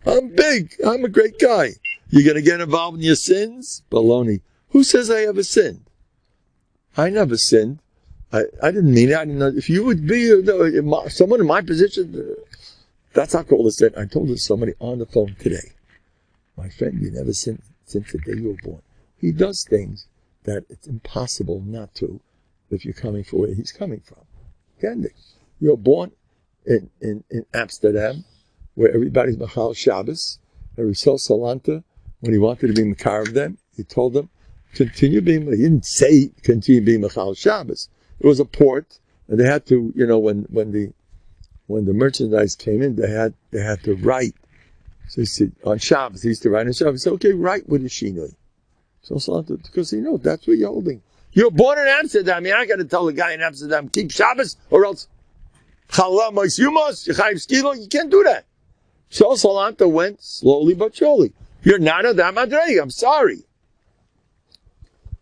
I'm big. I'm a great guy. You're going to get involved in your sins? Baloney. Who says I ever sinned? I never sinned. I didn't mean it. I didn't know. If you would be someone in my position, that's not called a sin. I told somebody on the phone today, my friend, you never sinned since the day you were born. He does things that it's impossible not to if you're coming from where he's coming from. Again, you're born in Amsterdam, where everybody's Machal Shabbos. And Rousseau Salanta, when he wanted to be Makar of them, he told them, continue being, he didn't say continue being Machal Shabbos. It was a port, and they had to, when the merchandise came in, they had to write. So he said, on Shabbos, he used to write on Shabbos. He said, okay, write with a shinoi. So because he knows that's what you're holding. You're born in Amsterdam. You're not going to tell the guy in Amsterdam, keep Shabbos, or else, you can't do that. So Salanta went slowly but surely. You're not a Madreg, I'm sorry.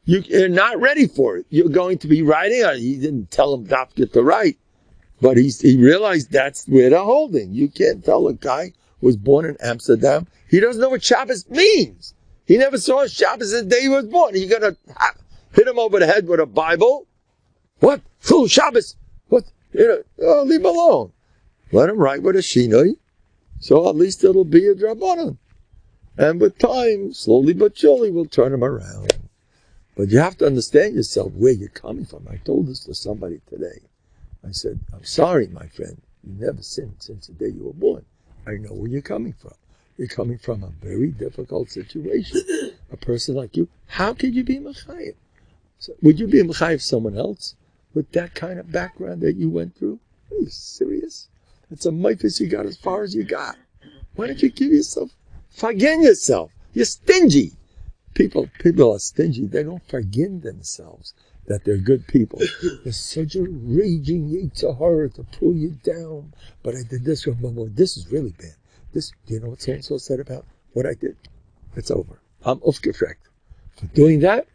You're not ready for it. You're going to be writing on it. He didn't tell him not to get to write, but he realized that's where they're holding. You can't tell a guy who was born in Amsterdam. He doesn't know what Shabbos means. He never saw Shabbos the day he was born. You're going to hit him over the head with a Bible? What? Full Shabbos? What? Leave him alone. Let him write with a shinoi, so at least it'll be a drabanan. And with time, slowly but surely, we'll turn him around. But you have to understand yourself, where you're coming from. I told this to somebody today. I said, I'm sorry, my friend. You never sinned since the day you were born. I know where you're coming from. You're coming from a very difficult situation. A person like you, how could you be Mechayev? So, would you be Mechayev someone else with that kind of background that you went through? Are you serious? It's a mifus you got as far as you got. Why don't you give yourself, forgive yourself? You're stingy. People are stingy. They don't forgive themselves that they're good people. There's such a raging Yitzhahara to pull you down. But I did this. This is really bad. You know what so-and-so said about what I did? It's over. I'm aufgefragt. For doing that,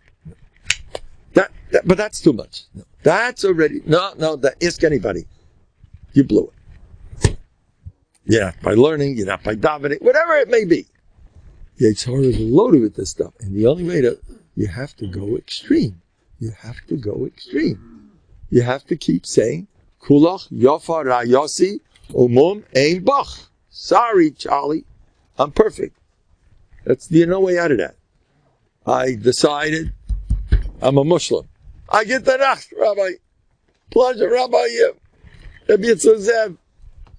but that's too much. No, that's already, ask anybody. You blew it. You're not by learning, you're not by davening, whatever it may be. Yitzhar is loaded with this stuff. And the only way you have to go extreme. You have to go extreme. You have to keep saying, Kulach Yafa Rayasi Umum Ein Bach. Sorry, Charlie. I'm perfect. There's no way out of that. I decided I'm a Muslim. I get the Nacht, Rabbi. Pleasure, Rabbi. Rabbi Yitzhak.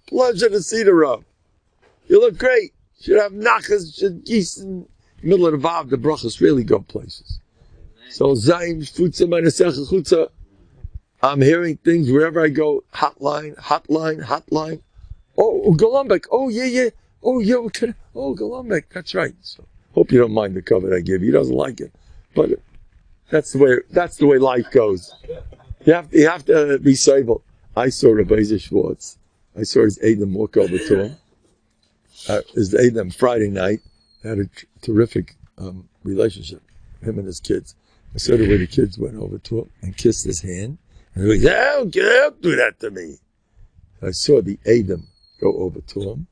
Pleasure to see the Rav. You look great. Should have nachas, should geese in the middle of the Vav. The brachas really go places. So Zayin, Futza, Meinesecha, Chutza. I'm hearing things wherever I go. Hotline. Oh, Golombek. Oh, yeah. Oh, Golombek. That's right. So, hope you don't mind the cover I give. He doesn't like it, but that's the way life goes. You have to be stable. I saw Rabbi Schwartz. I saw his Adam walk over to him. His Adam Friday night. They had a terrific relationship, him and his kids. I saw the way the kids went over to him and kissed his hand. And he goes, don't do that to me. I saw the Adam go over to him,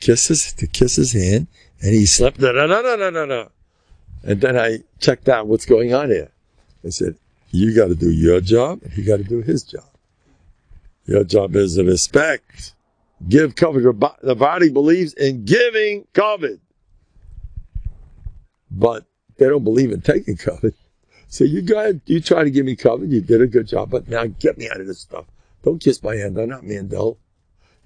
kiss his hand, and he slept, no. And then I checked out what's going on here. I said, you got to do your job, and he got to do his job. Your job is respect. Give cover. The body believes in giving cover. But they don't believe in taking cover. So you go ahead, you try to give me cover. You did a good job, but now get me out of this stuff. Don't kiss my hand. I'm not Mendel.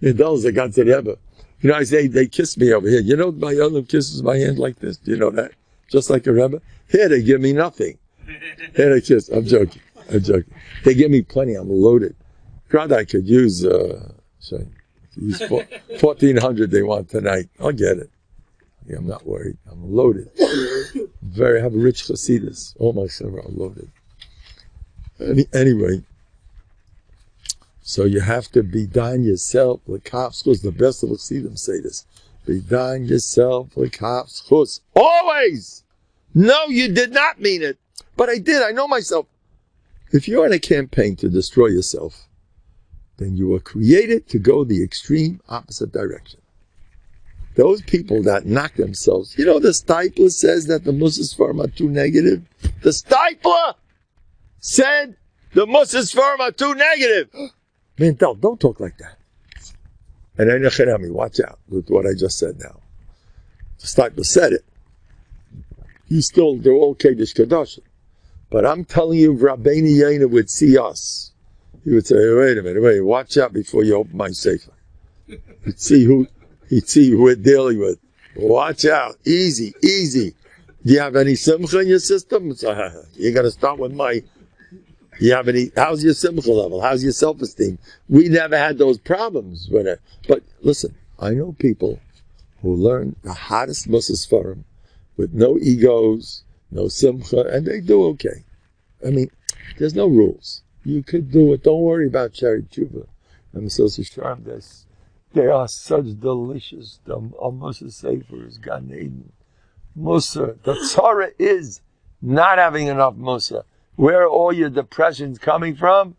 Mendel is a God said ever. You know, I say they kiss me over here. You know, my other kisses my hand like this. Do you know that? Just like a Rebbe. Here they give me nothing. Here they kiss. I'm joking. They give me plenty. I'm loaded. God, I could use 1,400 they want tonight. I'll get it. Yeah, I'm not worried. I'm loaded. I have a rich chasidus. All my silver are loaded. Anyway, so you have to be done yourself. L'kafschus, the best of the chassidim say this. Be done yourself. L'kafschus. Always! No, you did not mean it. But I did. I know myself. If you're in a campaign to destroy yourself, then you were created to go the extreme opposite direction. Those people that knock themselves, you know, the Stipler says that the Musas Farm are too negative. The Stipler said the Musas Farm are too negative. Mendel, don't talk like that. And then watch out with what I just said now. The Stipler said it. They're all Kaddish Kadoshim. But I'm telling you, if Rabbeinu Yena would see us, he would say, wait a minute, watch out before you open my sefer. He'd see who we're dealing with. Watch out. Easy. Do you have any simcha in your system? You're going to start with how's your simcha level? How's your self-esteem? We never had those problems with it. But listen, I know people who learn the hottest Musas Forum with no egos, no simcha, and they do okay. I mean, there's no rules. You could do it. Don't worry about Cherry Tshuva. I'm so sure this. They are such delicious. The Musa Sefer is Gan Eden. Musa, the tzara is not having enough Musa. Where are all your depressions coming from?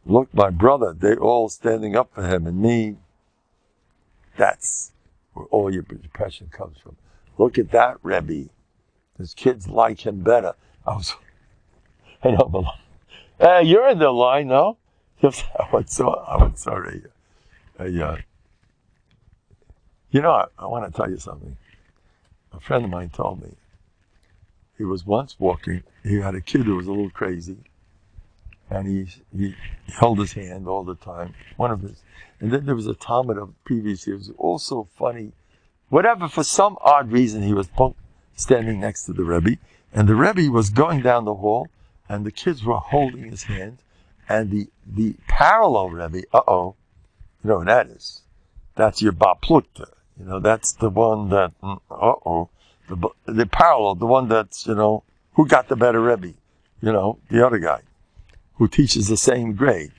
Look, my brother, they're all standing up for him and me. That's where all your depression comes from. Look at that Rebbe. His kids like him better. I know, but you're in the line, no? I went sorry. You know, I want to tell you something. A friend of mine told me he was once walking. He had a kid who was a little crazy, and he held his hand all the time. And then there was a Talmud of previous years, also funny. Whatever, for some odd reason, he was standing next to the Rebbe, and the Rebbe was going down the hall, and the kids were holding his hand. And the parallel Rebbe, you know what that is? That's your Baplukta. You know, that's the one that, the parallel, the one that's, you know, who got the better Rebbe? You know, the other guy, who teaches the same grade.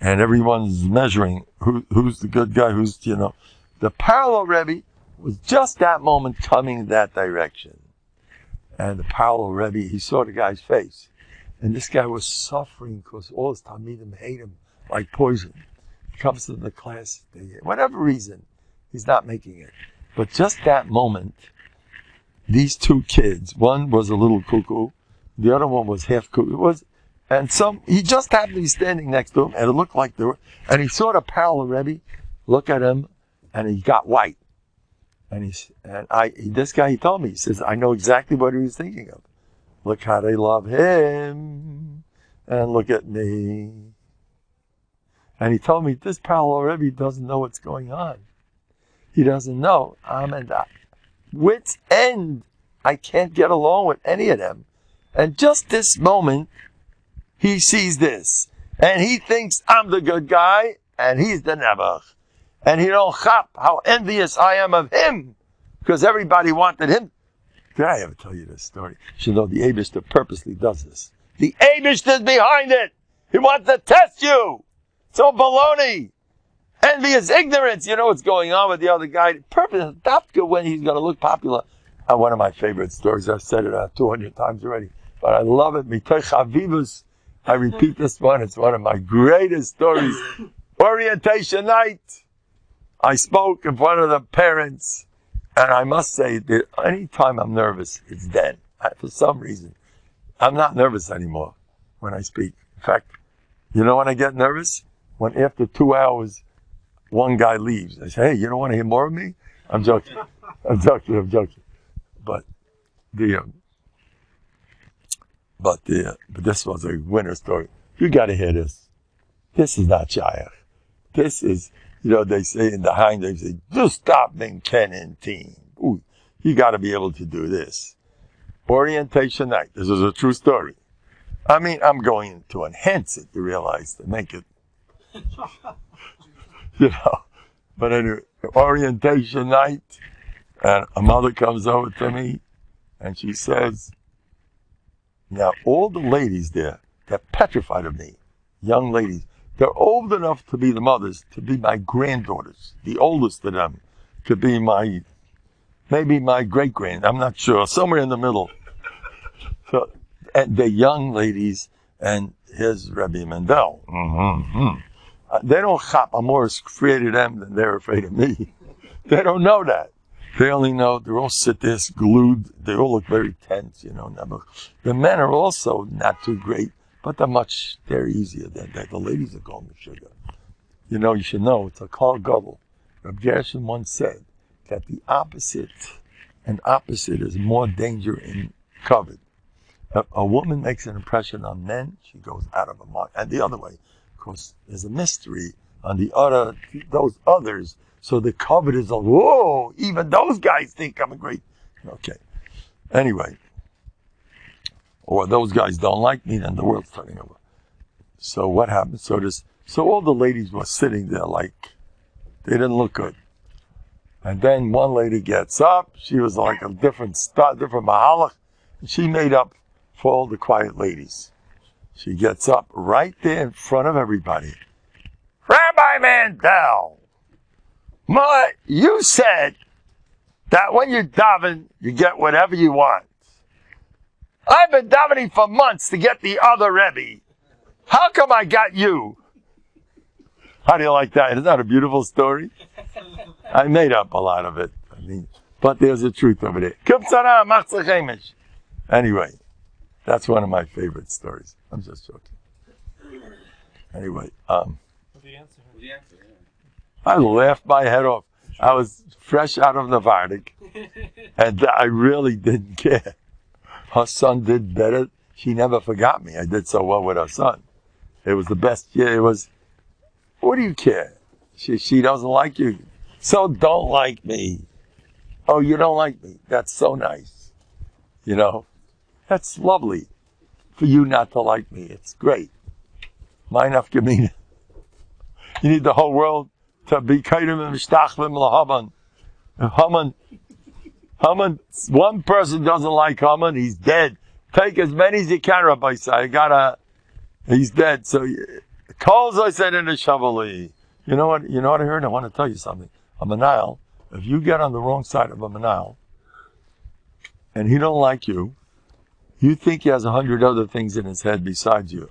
And everyone's measuring who's the good guy, who's, you know. The parallel Rebbe was just that moment coming that direction. And the parallel Rebbe, he saw the guy's face. And this guy was suffering because all his Talmidim hate him like poison. He comes to the class, whatever reason, he's not making it. But just that moment, these two kids, one was a little cuckoo, the other one was half cuckoo. He just happened to be standing next to him, and it looked like they were, and he saw the parallel Rebbe look at him, and he got white. This guy, he told me, he says, I know exactly what he was thinking of. Look how they love him, and look at me. And he told me, this parallel Rebbe doesn't know what's going on. He doesn't know. I'm at wit's end. I can't get along with any of them. And just this moment, he sees this. And he thinks I'm the good guy, and he's the nebuch. And he don't chop how envious I am of him, because everybody wanted him. Did I ever tell you this story? You should know the Eibishter purposely does this. The Eibishter's behind it. He wants to test you. It's all baloney. Envy is ignorance. You know what's going on with the other guy. Purpose, Dafka, when he's going to look popular. One of my favorite stories. I've said it 200 times already, but I love it. Mitoch Avivus. I repeat this one. It's one of my greatest stories. Orientation night. I spoke in front of the parents, and I must say that any time I'm nervous, it's then. For some reason, I'm not nervous anymore when I speak. In fact, you know when I get nervous? When after 2 hours, one guy leaves. I say, hey, you don't want to hear more of me? I'm joking. I'm joking. But this was a winner story. You got to hear this. This is not Shaykh. This is, they say in the Hein, they say, just stop being Ken and team. Ooh, you got to be able to do this. Orientation night. This is a true story. I mean, I'm going to enhance it, you realize, to make it, But anyway, orientation night, and a mother comes over to me, and she says, now all the ladies there, they're petrified of me, young ladies. They're old enough to be the mothers, to be my granddaughters. The oldest of them to be maybe my great-grand, I'm not sure, somewhere in the middle. So, and the young ladies, and here's Rabbi Mendel. They don't chop. I'm more afraid of them than they're afraid of me. They don't know that. They only know they're all sit there glued. They all look very tense, The men are also not too great, but they're easier than that. The ladies are called Meshuggah. You should know, it's a Kol Gadol. Reb Gershon once said that the opposite is more danger in covet. A woman makes an impression on men, she goes out of her mind. And the other way, of course, there's a mystery on those others. So the covet is whoa, even those guys think I'm a great, okay. Anyway, or those guys don't like me, then the world's turning over. So what happened? So all the ladies were sitting there like, they didn't look good. And then one lady gets up, she was like a different mahalach, and she made up for all the quiet ladies. She gets up right there in front of everybody. Rabbi Mendel, you said that when you daven, you get whatever you want. I've been davening for months to get the other Rebbe. How come I got you? How do you like that? Isn't that a beautiful story? I made up a lot of it. But there's a truth over there. Anyway, that's one of my favorite stories. I'm just joking. Anyway, The answer. I laughed my head off. I was fresh out of Novandik, and I really didn't care. Her son did better. She never forgot me. I did so well with her son. It was the best year. It was, what do you care? She doesn't like you. So don't like me. Oh, you don't like me. That's so nice. That's lovely for you not to like me. It's great. Mine afgemina. You need the whole world to be kaidim and mishtachlim lahaman. Haman, one person doesn't like Haman, he's dead. Take as many as you can, Rabbi Say. He's dead. So, calls I said in the Shavali. You know what I heard? I want to tell you something. A Manile, If you get on the wrong side of a manal, and he don't like you, you think he has 100 other things in his head besides you.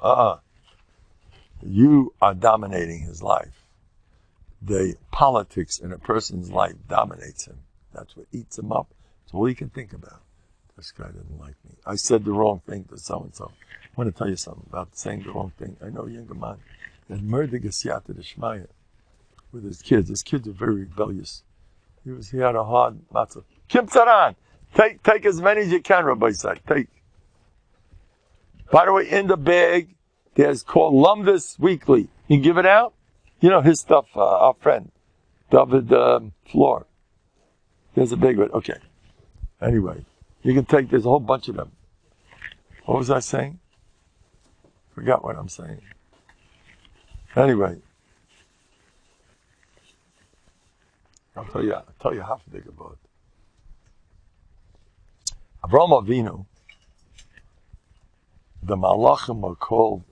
You are dominating his life. The politics in a person's life dominates him. That's what eats him up. It's all he can think about. This guy didn't like me. I said the wrong thing to so-and-so. I want to tell you something about saying the wrong thing. I know a younger man that murdered Gasyata the Shmaya with his kids. His kids are very rebellious. He had a hard matzah. Kim Tzaran! Take as many as you can, Rabbi said. Take. By the way, in the bag, there's called Lumdus Weekly. You can give it out? You know his stuff, our friend, David Floor. There's a big one. Okay. Anyway, you can take, there's a whole bunch of them. What was I saying? Forgot what I'm saying. Anyway. I'll tell you how to think about it. Avraham Avinu, the Malachim are called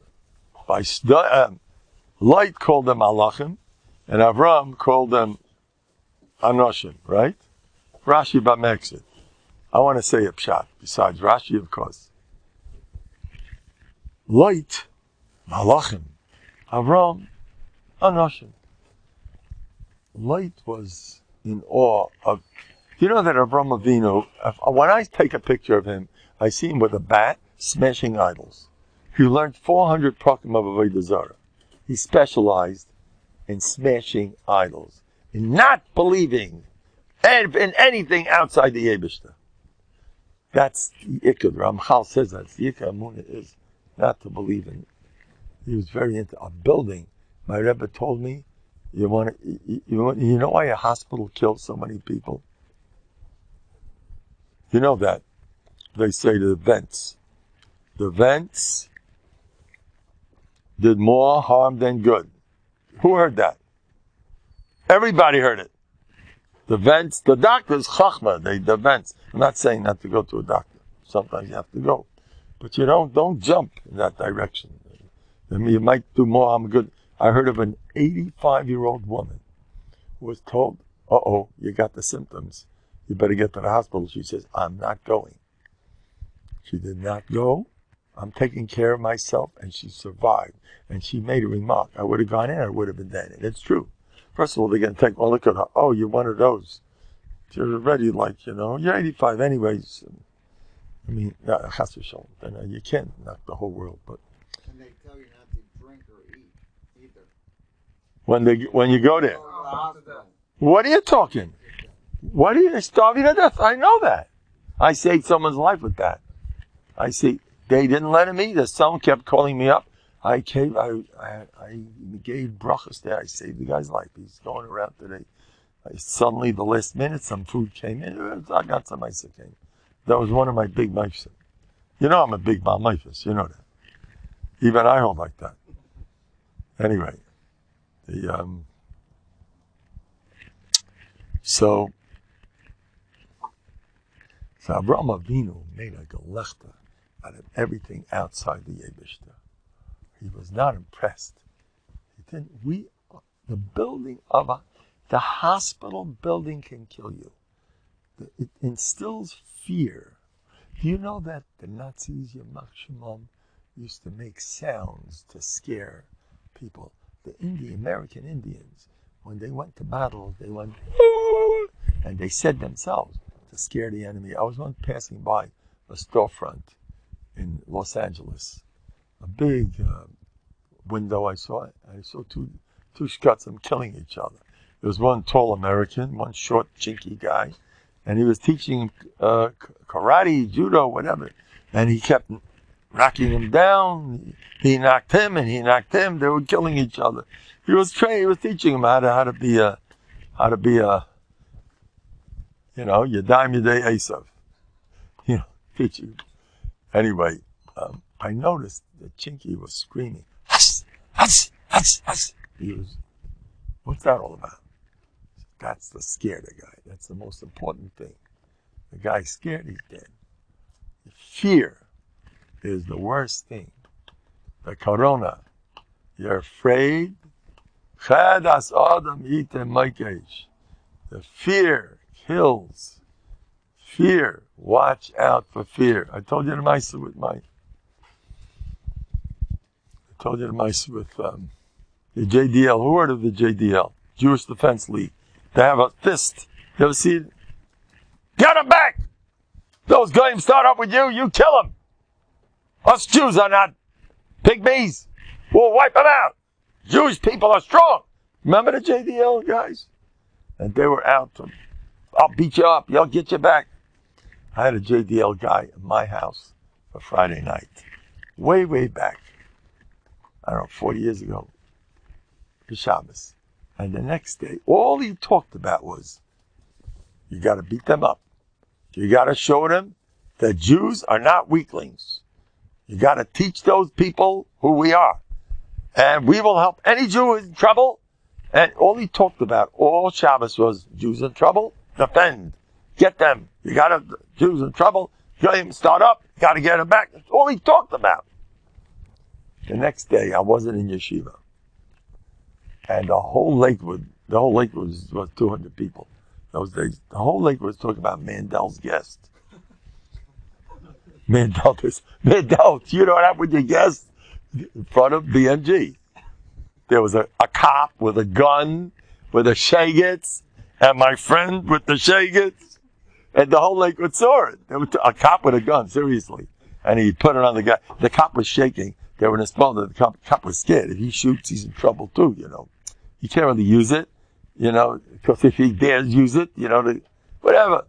by Light called them Malachim, and Avram called them Anoshim, right? Rashi Bamexit. I want to say a pshat, besides Rashi, of course. Light, Malachim, Avram, Anoshim. Light was in awe of, you know that Avraham Avinu, when I take a picture of him, I see him with a bat smashing idols. He learned 400 prakim of Avodah Zarah. He specialized in smashing idols, in not believing in anything outside the Yebishter. That's the Ikad. Ramchal says that. The Ikad Amuna is not to believe in. He was very into a building. My Rebbe told me, you know why a hospital kills so many people? You know that. They say the vents did more harm than good. Who heard that? Everybody heard it. The doctors, chachma, the vents. I'm not saying not to go to a doctor. Sometimes you have to go. But you don't jump in that direction. I mean, you might do more harm than good. I heard of an 85-year-old woman who was told, you got the symptoms. You better get to the hospital. She says, I'm not going. She did not go. I'm taking care of myself, and she survived. And she made a remark. I would have gone in, I would have been dead. And it's true. First of all, they're going to take one look at her. Oh, you're one of those. You're already you're 85 anyways. I mean, you can't knock the whole world, but. And they tell you not to drink or eat either. When you go there. What are you talking? What are you starving to death? I know that. I saved someone's life with that. I see. They didn't let him eat. Someone kept calling me up. I gave brachas there. I saved the guy's life. He's going around today. Suddenly, the last minute, some food came in. I got some ice that came. That was one of my big mitzvahs. You know I'm a big Baal mitzvahs. You know that. Even I hold like that. Anyway, so Avraham Avinu made a galechta out of everything outside the Yebishter. He was not impressed. He didn't. The hospital building can kill you. It instills fear. Do you know that the Nazis, Yamach Shemam, used to make sounds to scare people? The American Indians, when they went to battle, they went, and they said themselves to scare the enemy. I was once passing by a storefront in Los Angeles. A big window I saw two shkatzim killing each other. There was one tall American, one short, chinky guy, and he was teaching karate, judo, whatever. And he kept knocking him down. He knocked him, and he knocked him. They were killing each other. He was teaching him how to be a Yadayim Yadei Esav. Teaching. Anyway, I noticed that Chinky was screaming, hush, hush, hush, hush. What's that all about? That's to scare the guy. That's the most important thing. The guy's scared, he's dead. Fear is the worst thing. The corona, you're afraid. The fear kills. Fear. Watch out for fear. I told you the mice with the JDL. Who heard of the JDL? Jewish Defense League. They have a fist. You ever see it? Get them back! Those guys start up with you, you kill them. Us Jews are not pygmies. We'll wipe them out. Jewish people are strong. Remember the JDL guys? And they were out to, I'll beat you up, I'll get you back. I had a JDL guy in my house for Friday night. Way, way back. I don't know, 40 years ago. For Shabbos. And the next day, all he talked about was, you got to beat them up. You got to show them that Jews are not weaklings. You got to teach those people who we are. And we will help any Jew in trouble. And all he talked about, all Shabbos was, Jews in trouble, defend. Get them. You got to, Jews in trouble, start up, got to get them back. That's all he talked about. The next day, I wasn't in yeshiva. And the whole Lakewood was 200 people. Those days, the whole Lakewood was talking about Mandel's guest. Mandel, you know what happened with your guest? In front of BMG. There was a cop with a gun, with a shagets, and my friend with the shagets, and the whole Lakewood saw it. There was a cop with a gun, seriously. And he put it on the guy. The cop was shaking. They were in a spell that the cop was scared. If he shoots, he's in trouble too, you know. He can't really use it, you know, because if he dares use it, you know, whatever.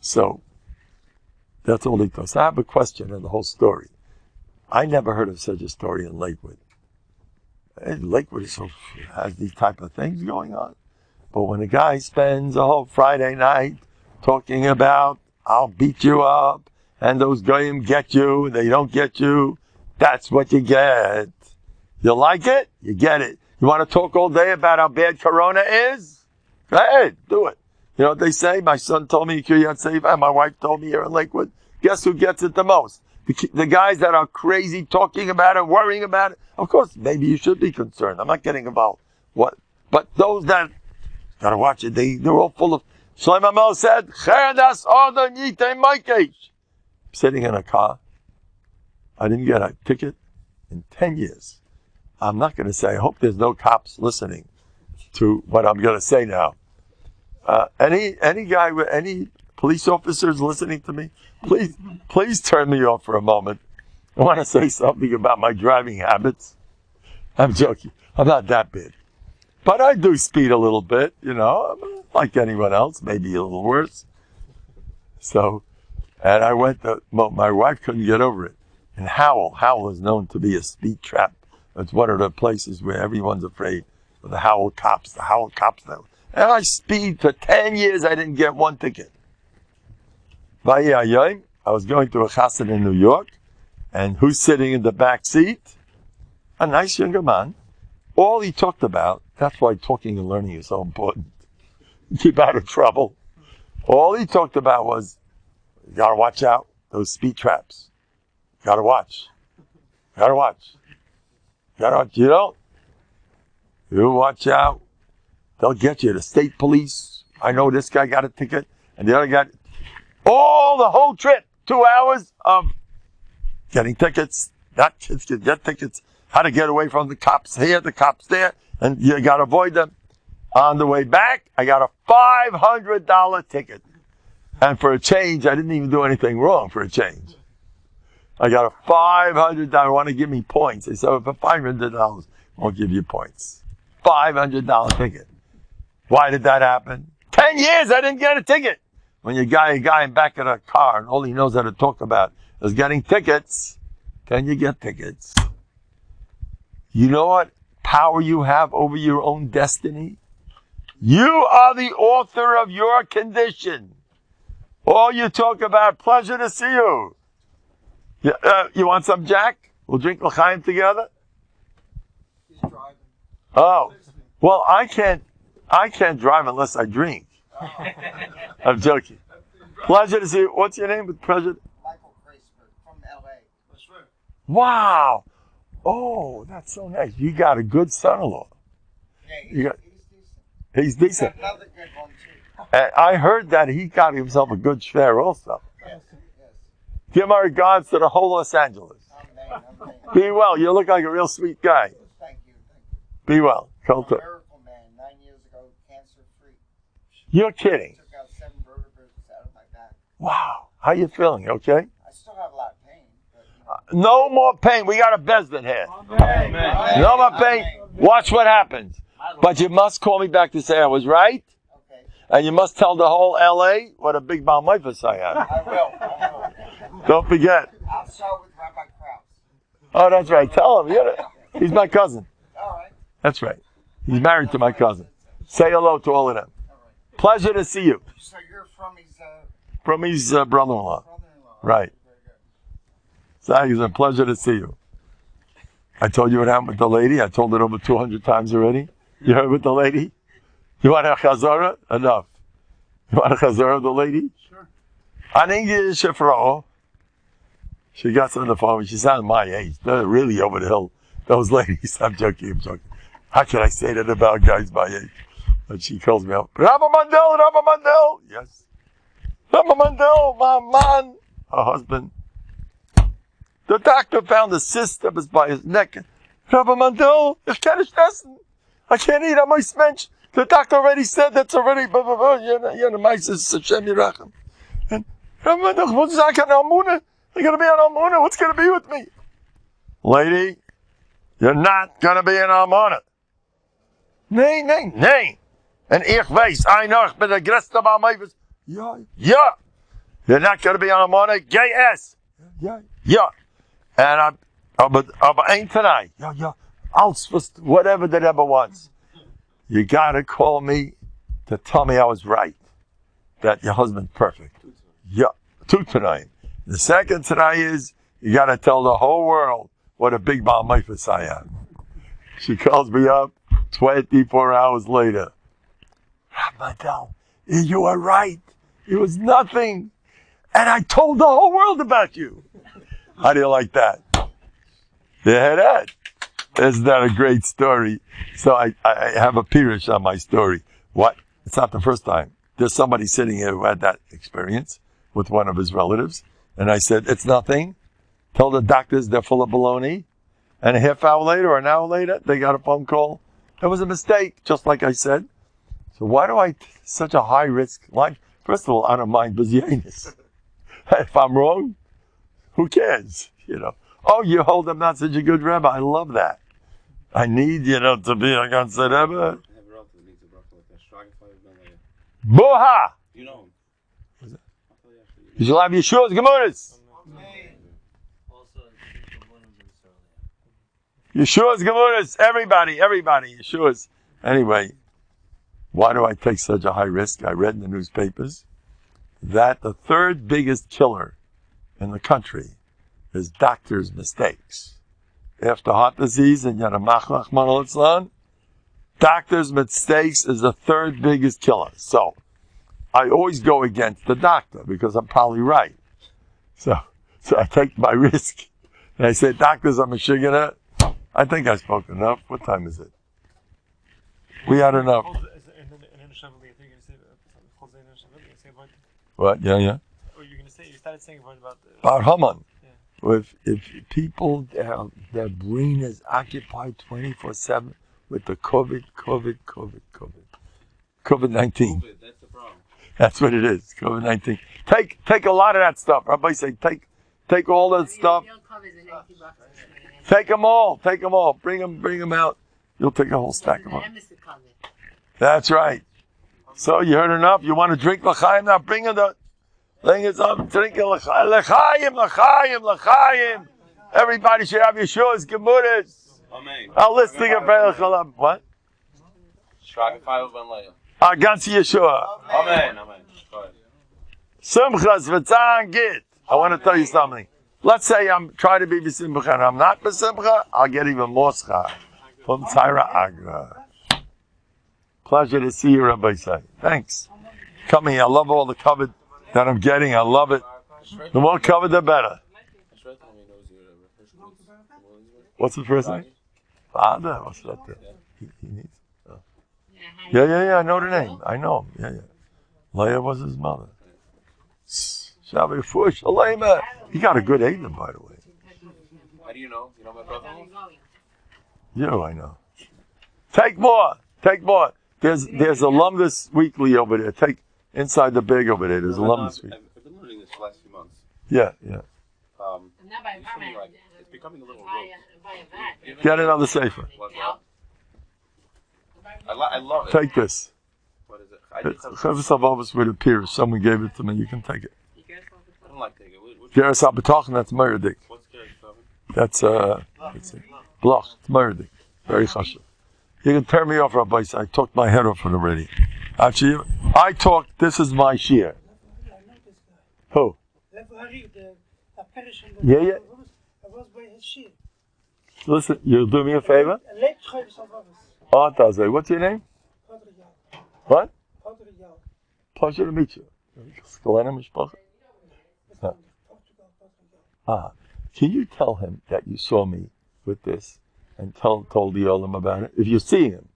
So, that's all he does. I have a question in the whole story. I never heard of such a story in Lakewood. Lakewood has these type of things going on. But when a guy spends a whole Friday night talking about, I'll beat you up, and those goyim get you, and they don't get you, that's what you get. You like it? You get it. You want to talk all day about how bad Corona is? Go ahead, do it. You know what they say? My son told me, and my wife told me here in Lakewood, guess who gets it the most? The guys that are crazy talking about it, worrying about it. Of course, maybe you should be concerned. I'm not getting involved. What? But those that gotta watch it, they're all full of. Shlomo Mel said, sitting in a car. I didn't get a ticket in 10 years. I'm not going to say, I hope there's no cops listening to what I'm going to say now. Any guy with any police officers listening to me, please turn me off for a moment. I want to say something about my driving habits. I'm joking. I'm not that bad. But I do speed a little bit, you know, like anyone else, maybe a little worse. So, and I went to, my wife couldn't get over it. And Howell is known to be a speed trap. It's one of the places where everyone's afraid of the Howell cops. And I speed for 10 years, I didn't get one ticket. I was going to a chassid in New York, and who's sitting in the back seat? A nice younger man. All he talked about, that's why talking and learning is so important. Keep out of trouble. All he talked about was, you gotta watch out, those speed traps. Gotta watch. You don't. You watch out. They'll get you. The state police. I know this guy got a ticket, and the other guy. The whole trip, 2 hours of getting tickets. Not kids get tickets. How to get away from the cops here, the cops there, and you got to avoid them. On the way back, I got a $500 ticket, and for a change, I didn't even do anything wrong. For a change. I got a $500. Want to give me points? They said, for $500, I'll give you points. $500 ticket. Why did that happen? 10 years I didn't get a ticket. When you got a guy in back of a car and all he knows how to talk about is getting tickets, can you get tickets? You know what power you have over your own destiny? You are the author of your condition. All you talk about, pleasure to see you. You want some Jack? We'll drink l'chaim together? He's driving. Oh, well, I can't drive unless I drink. I'm joking. Pleasure to see you. What's your name with pleasure? Michael Kreisberg from LA. That's right. Wow. Oh, that's so nice. You got a good son-in-law. Yeah, he's decent. He's decent. Another good one too. And I heard that he got himself a good share also. Yes, yes. Give my regards to the whole Los Angeles. Amen. Be well. You look like a real sweet guy. Thank you. Be well. I'm a Kultur. miracle man. 9 years ago, cancer-free. You're kidding. Took out 7 vertebrae out of my back. Wow. How you feeling? Okay? I still have a lot of pain, but No more pain. We got a Besdin here. Amen. No more pain. Watch what happens. But you must call me back to say I was right. Okay, And you must tell the whole LA what a big Baal Mifas I am. I will. Don't forget. I'll start with Rabbi Krause. Oh, that's right. Tell him. He's my cousin. All right. That's right. He's married to my cousin. Say hello to all of them. All right. Pleasure to see you. So you're from From his brother-in-law. brother-in-law. Right. Very good. So it's a pleasure to see you. I told you what happened with the lady. I told it over 200 times already. You heard with the lady? You want a chazara? Enough. You want a chazara of the lady? Sure. An English Frau. She got on the phone. She sounded my age. They're really over the hill. Those ladies. I'm joking. How can I say that about guys my age? And she calls me up. Rabbi Mendel. Yes. Rabbi Mendel, my man. Her husband. The doctor found a cyst that was by his neck. Rabbi Mendel, ich kann nicht essen. I can't eat. I'm mensch. The doctor already said that's already. You're the nicest. Hashem Yirachem. And Rabbi Mendel, what's that? Amuna? I'm going to be on Amuna. What's going to be with me? Lady, you're not going to be in Amuna. Nee. And ich weiß, I know, ich bin der größte Baal Mifas. Ja. You're not going to be on Amuna. Yes. Ja. And aber ain't tonight. Ja. Als was, whatever that ever wants. You got to call me to tell me I was right. That your husband's perfect. Yeah. 2 tonight. The second tonight is you got to tell the whole world what a big Baal Mifas I am. She calls me up 24 hours later. Rabbi Mendel, you were right. It was nothing. And I told the whole world about you. How do you like that? You hear that? Isn't that a great story? So I have a pirush on my story. What? It's not the first time. There's somebody sitting here who had that experience with one of his relatives. And I said, it's nothing. Tell the doctors they're full of baloney. And a half hour later or an hour later, they got a phone call. It was a mistake, just like I said. So why do I such a high risk life? First of all, I don't mind bizyanis. If I'm wrong, who cares? Oh, you hold them not such a good rabbi. I love that. I need, to be a ganzer Rebbe. Boha! You know him. You shall have Yeshua's Gemuris. Yeshua's Gemuris. Everybody. Yeshua's. Anyway, why do I take such a high risk? I read in the newspapers that the 3rd biggest killer in the country is doctors' mistakes. After heart disease and doctors' mistakes is the 3rd biggest killer. So I always go against the doctor because I'm probably right. So I take my risk. And I say, doctors, I'm a shigana. I think I spoke enough. What time is it? We had enough. What? Yeah. Oh, you're going to say, you started saying about Bar Haman. If people, their brain is occupied 24/7 with the COVID-19. COVID, that's the problem. That's what it is, COVID-19. Take a lot of that stuff. Rabbi say, take all that stuff. Take them all. Bring them out. You'll take a whole stack of them. That's right. So you heard enough? You want to drink l'chaim now? Bring it up. Bring it up. Drink it l'chaim. Everybody should have Yeshua's Gemuris. Amen. I'll list the Gemuris. What? Ganz Yeshua. Amen. Simchas v'tzan git. I want to tell you something. Let's say I'm trying to be b'simcha and I'm not b'simcha, I'll get even more schar from Tzaira Agra. Pleasure to see you, Rabbi Say. Thanks. Coming, I love all the covered that I'm getting. I love it. The more covered, the better. What's the first name? Father. What's that? He needs. Oh. Yeah. I know the name. I know him. Yeah. Leah was his mother. Shabbat Fush, Alema. He got a good Adam, by the way. How do you know? You know my brother? Yeah, I know. Take more. There's alumnus weekly over there. Take inside the bag over there. There's alumnus weekly. I've been learning this for the last few months. Yeah. It's becoming a little rote. Get another safer. What's that? I love it. Take this. What is it? I just have, Chavis Avavas with a peer. Someone gave it to me. You can take it. I don't like taking it. Geras Bטחון, that's Murdik. What's Gary? That's Bloch. It's Murdik. Very chashuv. You can turn me off, Rabbi. I talked my head off already. Actually, I talked. This is my shir. Who? Yeah. Listen, you'll do me a favor? Oh, Tazay. What's your name? What? Pleasure to meet you. Can you tell him that you saw me with this and told the Olam about it? If you see him.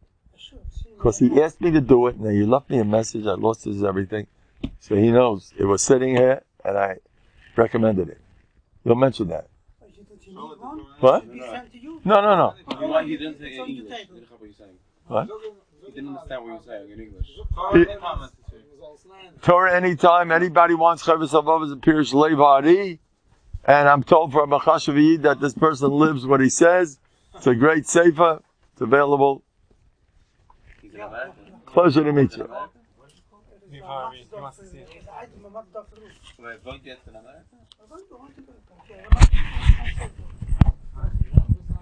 Because he asked me to do it and then he left me a message. I lost his everything. So he knows. It was sitting here and I recommended it. You'll mention that. What? No. He didn't say English. He didn't know what you're saying. What? He didn't understand what you were saying in English. Torah anytime anybody wants Chavis Avavas and Pirish Levari, and I'm told from a Chashaviyid that this person lives what he says. It's a great sefer. It's available. He's an American. Pleasure to meet you. He wants to see it. Wait, don't get in America?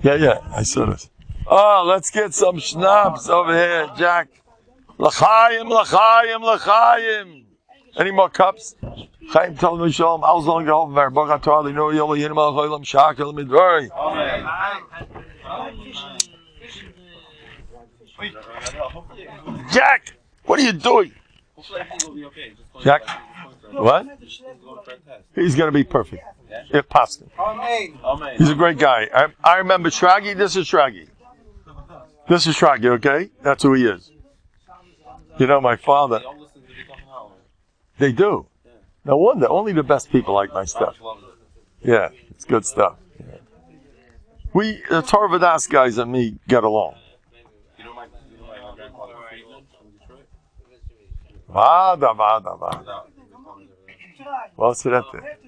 Yeah, I saw this. Oh, let's get some schnapps over here, Jack. L'chaim. Any more cups? Chaim told me shalom. I was on geholfen ver. Baruch atah li nor yol yinim al cholam shakel midvari. Jack, what are you doing? Hopefully everything will be okay. Just Jack, what? He's going to be perfect. If possible. Amen. He's a great guy. I remember Shragi. This is Shragi, okay? That's who he is. You know, my father. They all listen to Bטחון. They do. No wonder. Only the best people like my stuff. Yeah, it's good stuff. Yeah. The Torah Vadas guys and me get along. You know my grandfather from Detroit? Vada. What's that there?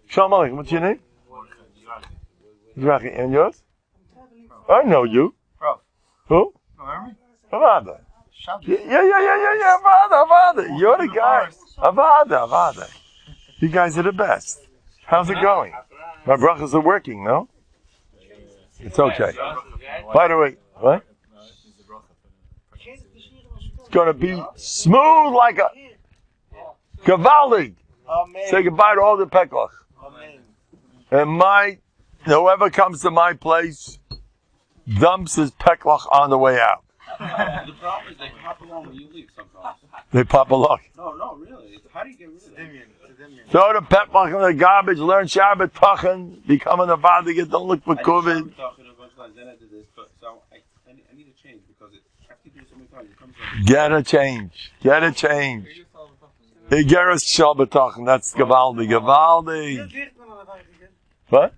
Shalom Aleichem, what's your name? Mizrahi. And yours? I know you. Who? Avada. Yeah, Avada. You're the guy. Avada. You guys are the best. How's it going? My brachas are working, no? It's okay. By the way, what? It's going to be smooth like a Gavaldig. Say goodbye to all the peklach. And whoever comes to my place dumps his peklach on the way out. The problem is they pop along when you leave sometimes. They pop along. No, really. How do you get rid of it? Throw the peklach in the garbage, learn Shabbat, become an avadig, don't look for COVID. Then I did this, but so I need a change because after you do it so many times, it comes Get a change. Igeris Shabbatochem, that's Gavaldi. What?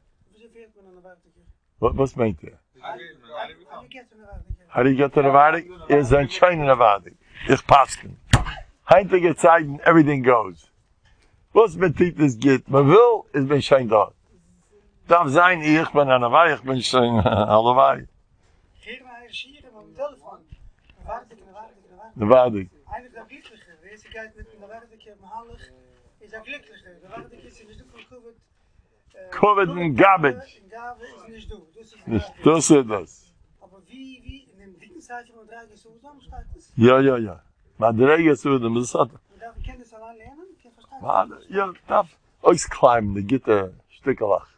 What's meant there? How do you get to Navadik? Is a chain in Navadik. Ich pasken. Heinte get side and everything goes. What's betit this git? Man will is ben schein dort. Darf sein, ich bin an Navadik, ich bin schein Alavai. Navadik. Einer der glücklicher, wer ist geht mit der Werdeke mahalig, ist er glücklicher. Der Werdeke ist nicht von Covid and garbage. ist nicht du. Das ist das. Aber wie in dem dicken Seite von drei Gesuchen steht das? Ja. Madrege zu dem Satt. Darf ich das allein lernen? Ich verstehe. Ja, darf euch climben, die Gitter Stückelach.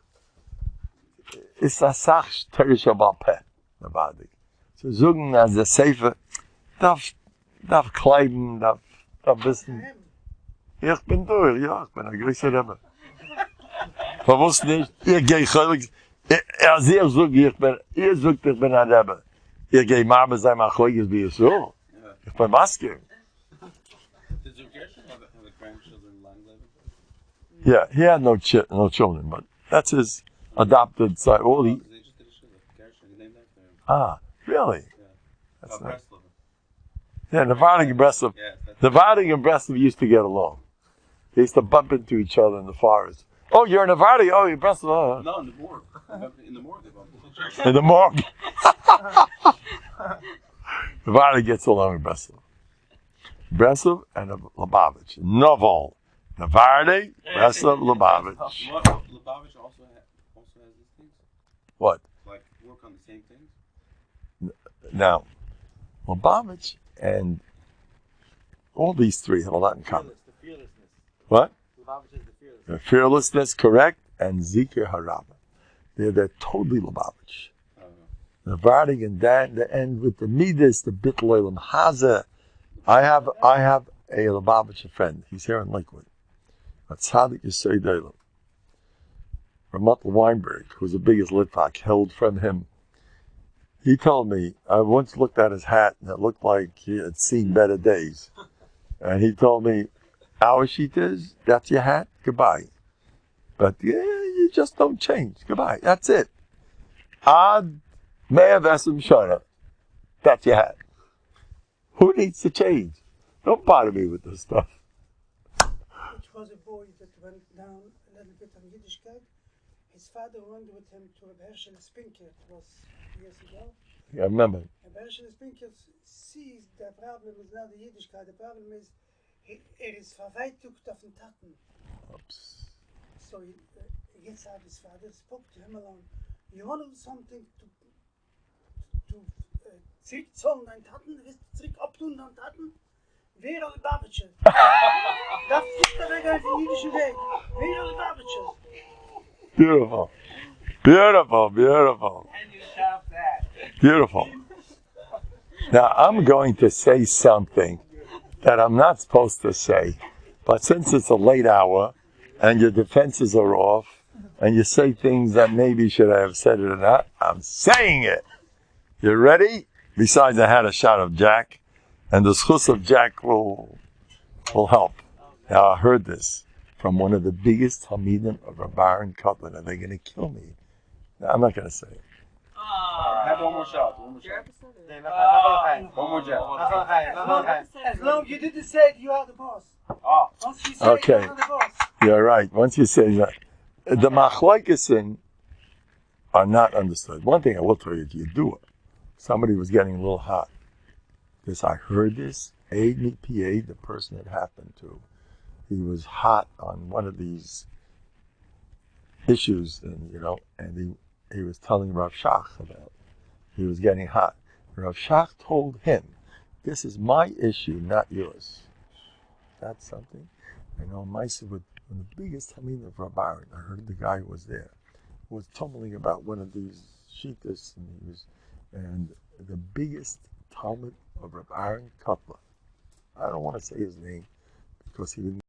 Ist das Sach Terisha Bape, Navadik. Zu sagen, als der Seife darf kleiben, darf wissen. Ich bin durch, ja, ich bin ein größer Rebbe. Verwusst nicht, ich gehe chölig, ihr sagt, ich bin ein Rebbe. Ich gehe Marbe sein, mach chölig, wie ich so. Ich bin Maske. Did you Yeah, he had no children, but that's his adopted son. All he, They just did a shidduch. Gershon, he named that for him. really? Yeah. That's nice. Breslov. Yeah, Novanik and Breslov. Yeah, that's Novanik and Breslov used to get along. They used to bump into each other in the forest. Oh, you're Novanik. Oh, you're Breslov. Oh. No, in the morgue. In the morgue, they bumped into each In the morgue. Novanik gets along with Breslov. Breslov and Lubavitch. Novel. Novanik, Breslov, Lubavitch. Lubavitch also has these things. What? Like work on the same things. Now, Lubavitch and all these three have a lot in common. The fearlessness. What? Lubavitch is the fearlessness. The fearlessness, correct, and Zikr Haraba. They're totally Lubavitch. The Vardig and Dan, the end with the Midas, the Bitl Olam Haza. I have a Lubavitch friend. He's here in Mlikewood. A tzaddik Yisrael Deilam. Ramat Weinberg, who's the biggest Litvak, held from him. He told me, I once looked at his hat and it looked like he had seen better days. And he told me, our sheet is, that's your hat, goodbye. But yeah, you just don't change, goodbye, that's it. Ad Me'av Esem Shana, that's your hat. Who needs to change? Don't bother me with this stuff. Which was a boy that went down a little bit on Yiddishkeit. His father went with him to a Herschel Spinker. It was years ago. Yeah, I remember. And Herschel Spinker sees the problem is not the Yiddishkeit. The problem is is verweitigt auf den Taten. Oops. So he gets out his father, spoke to him alone. You want to do something to zurückzahlen deine Taten? Du willst zurück abtun deine Taten? Wäre Lubavitch. Das ist der Weg auf den jüdischen Weg. Wäre Lubavitch. Beautiful. Beautiful, beautiful. And you shout that. Beautiful. Now, I'm going to say something that I'm not supposed to say, but since it's a late hour and your defenses are off and you say things that maybe should I have said it or not, I'm saying it. You ready? Besides, I had a shot of Jack, and the schus of Jack will help. Now, I heard this from one of the biggest Hamidim of Rabbi Cutler, and they're going to kill me. Now, I'm not going to say it. Have one more shot. One more shot. One more jab. As long as you didn't say it, you are the boss. Once you say Okay. it, you are the boss. You're right. Once you say that, the machlokes are not understood. One thing I will tell you, you do it. Somebody was getting a little hot. Because I heard this, ADPA, the person it happened to, he was hot on one of these issues, and he was telling Rav Shach about it. He was getting hot. Rav Shach told him, this is my issue, not yours. That's something. I know Maisa with the biggest Hamid of Rabbi, I heard the guy who was there, was tumbling about one of these sheetas, and the biggest Talmud of Rabbi Aaron Cutler. I don't want to say his name because he didn't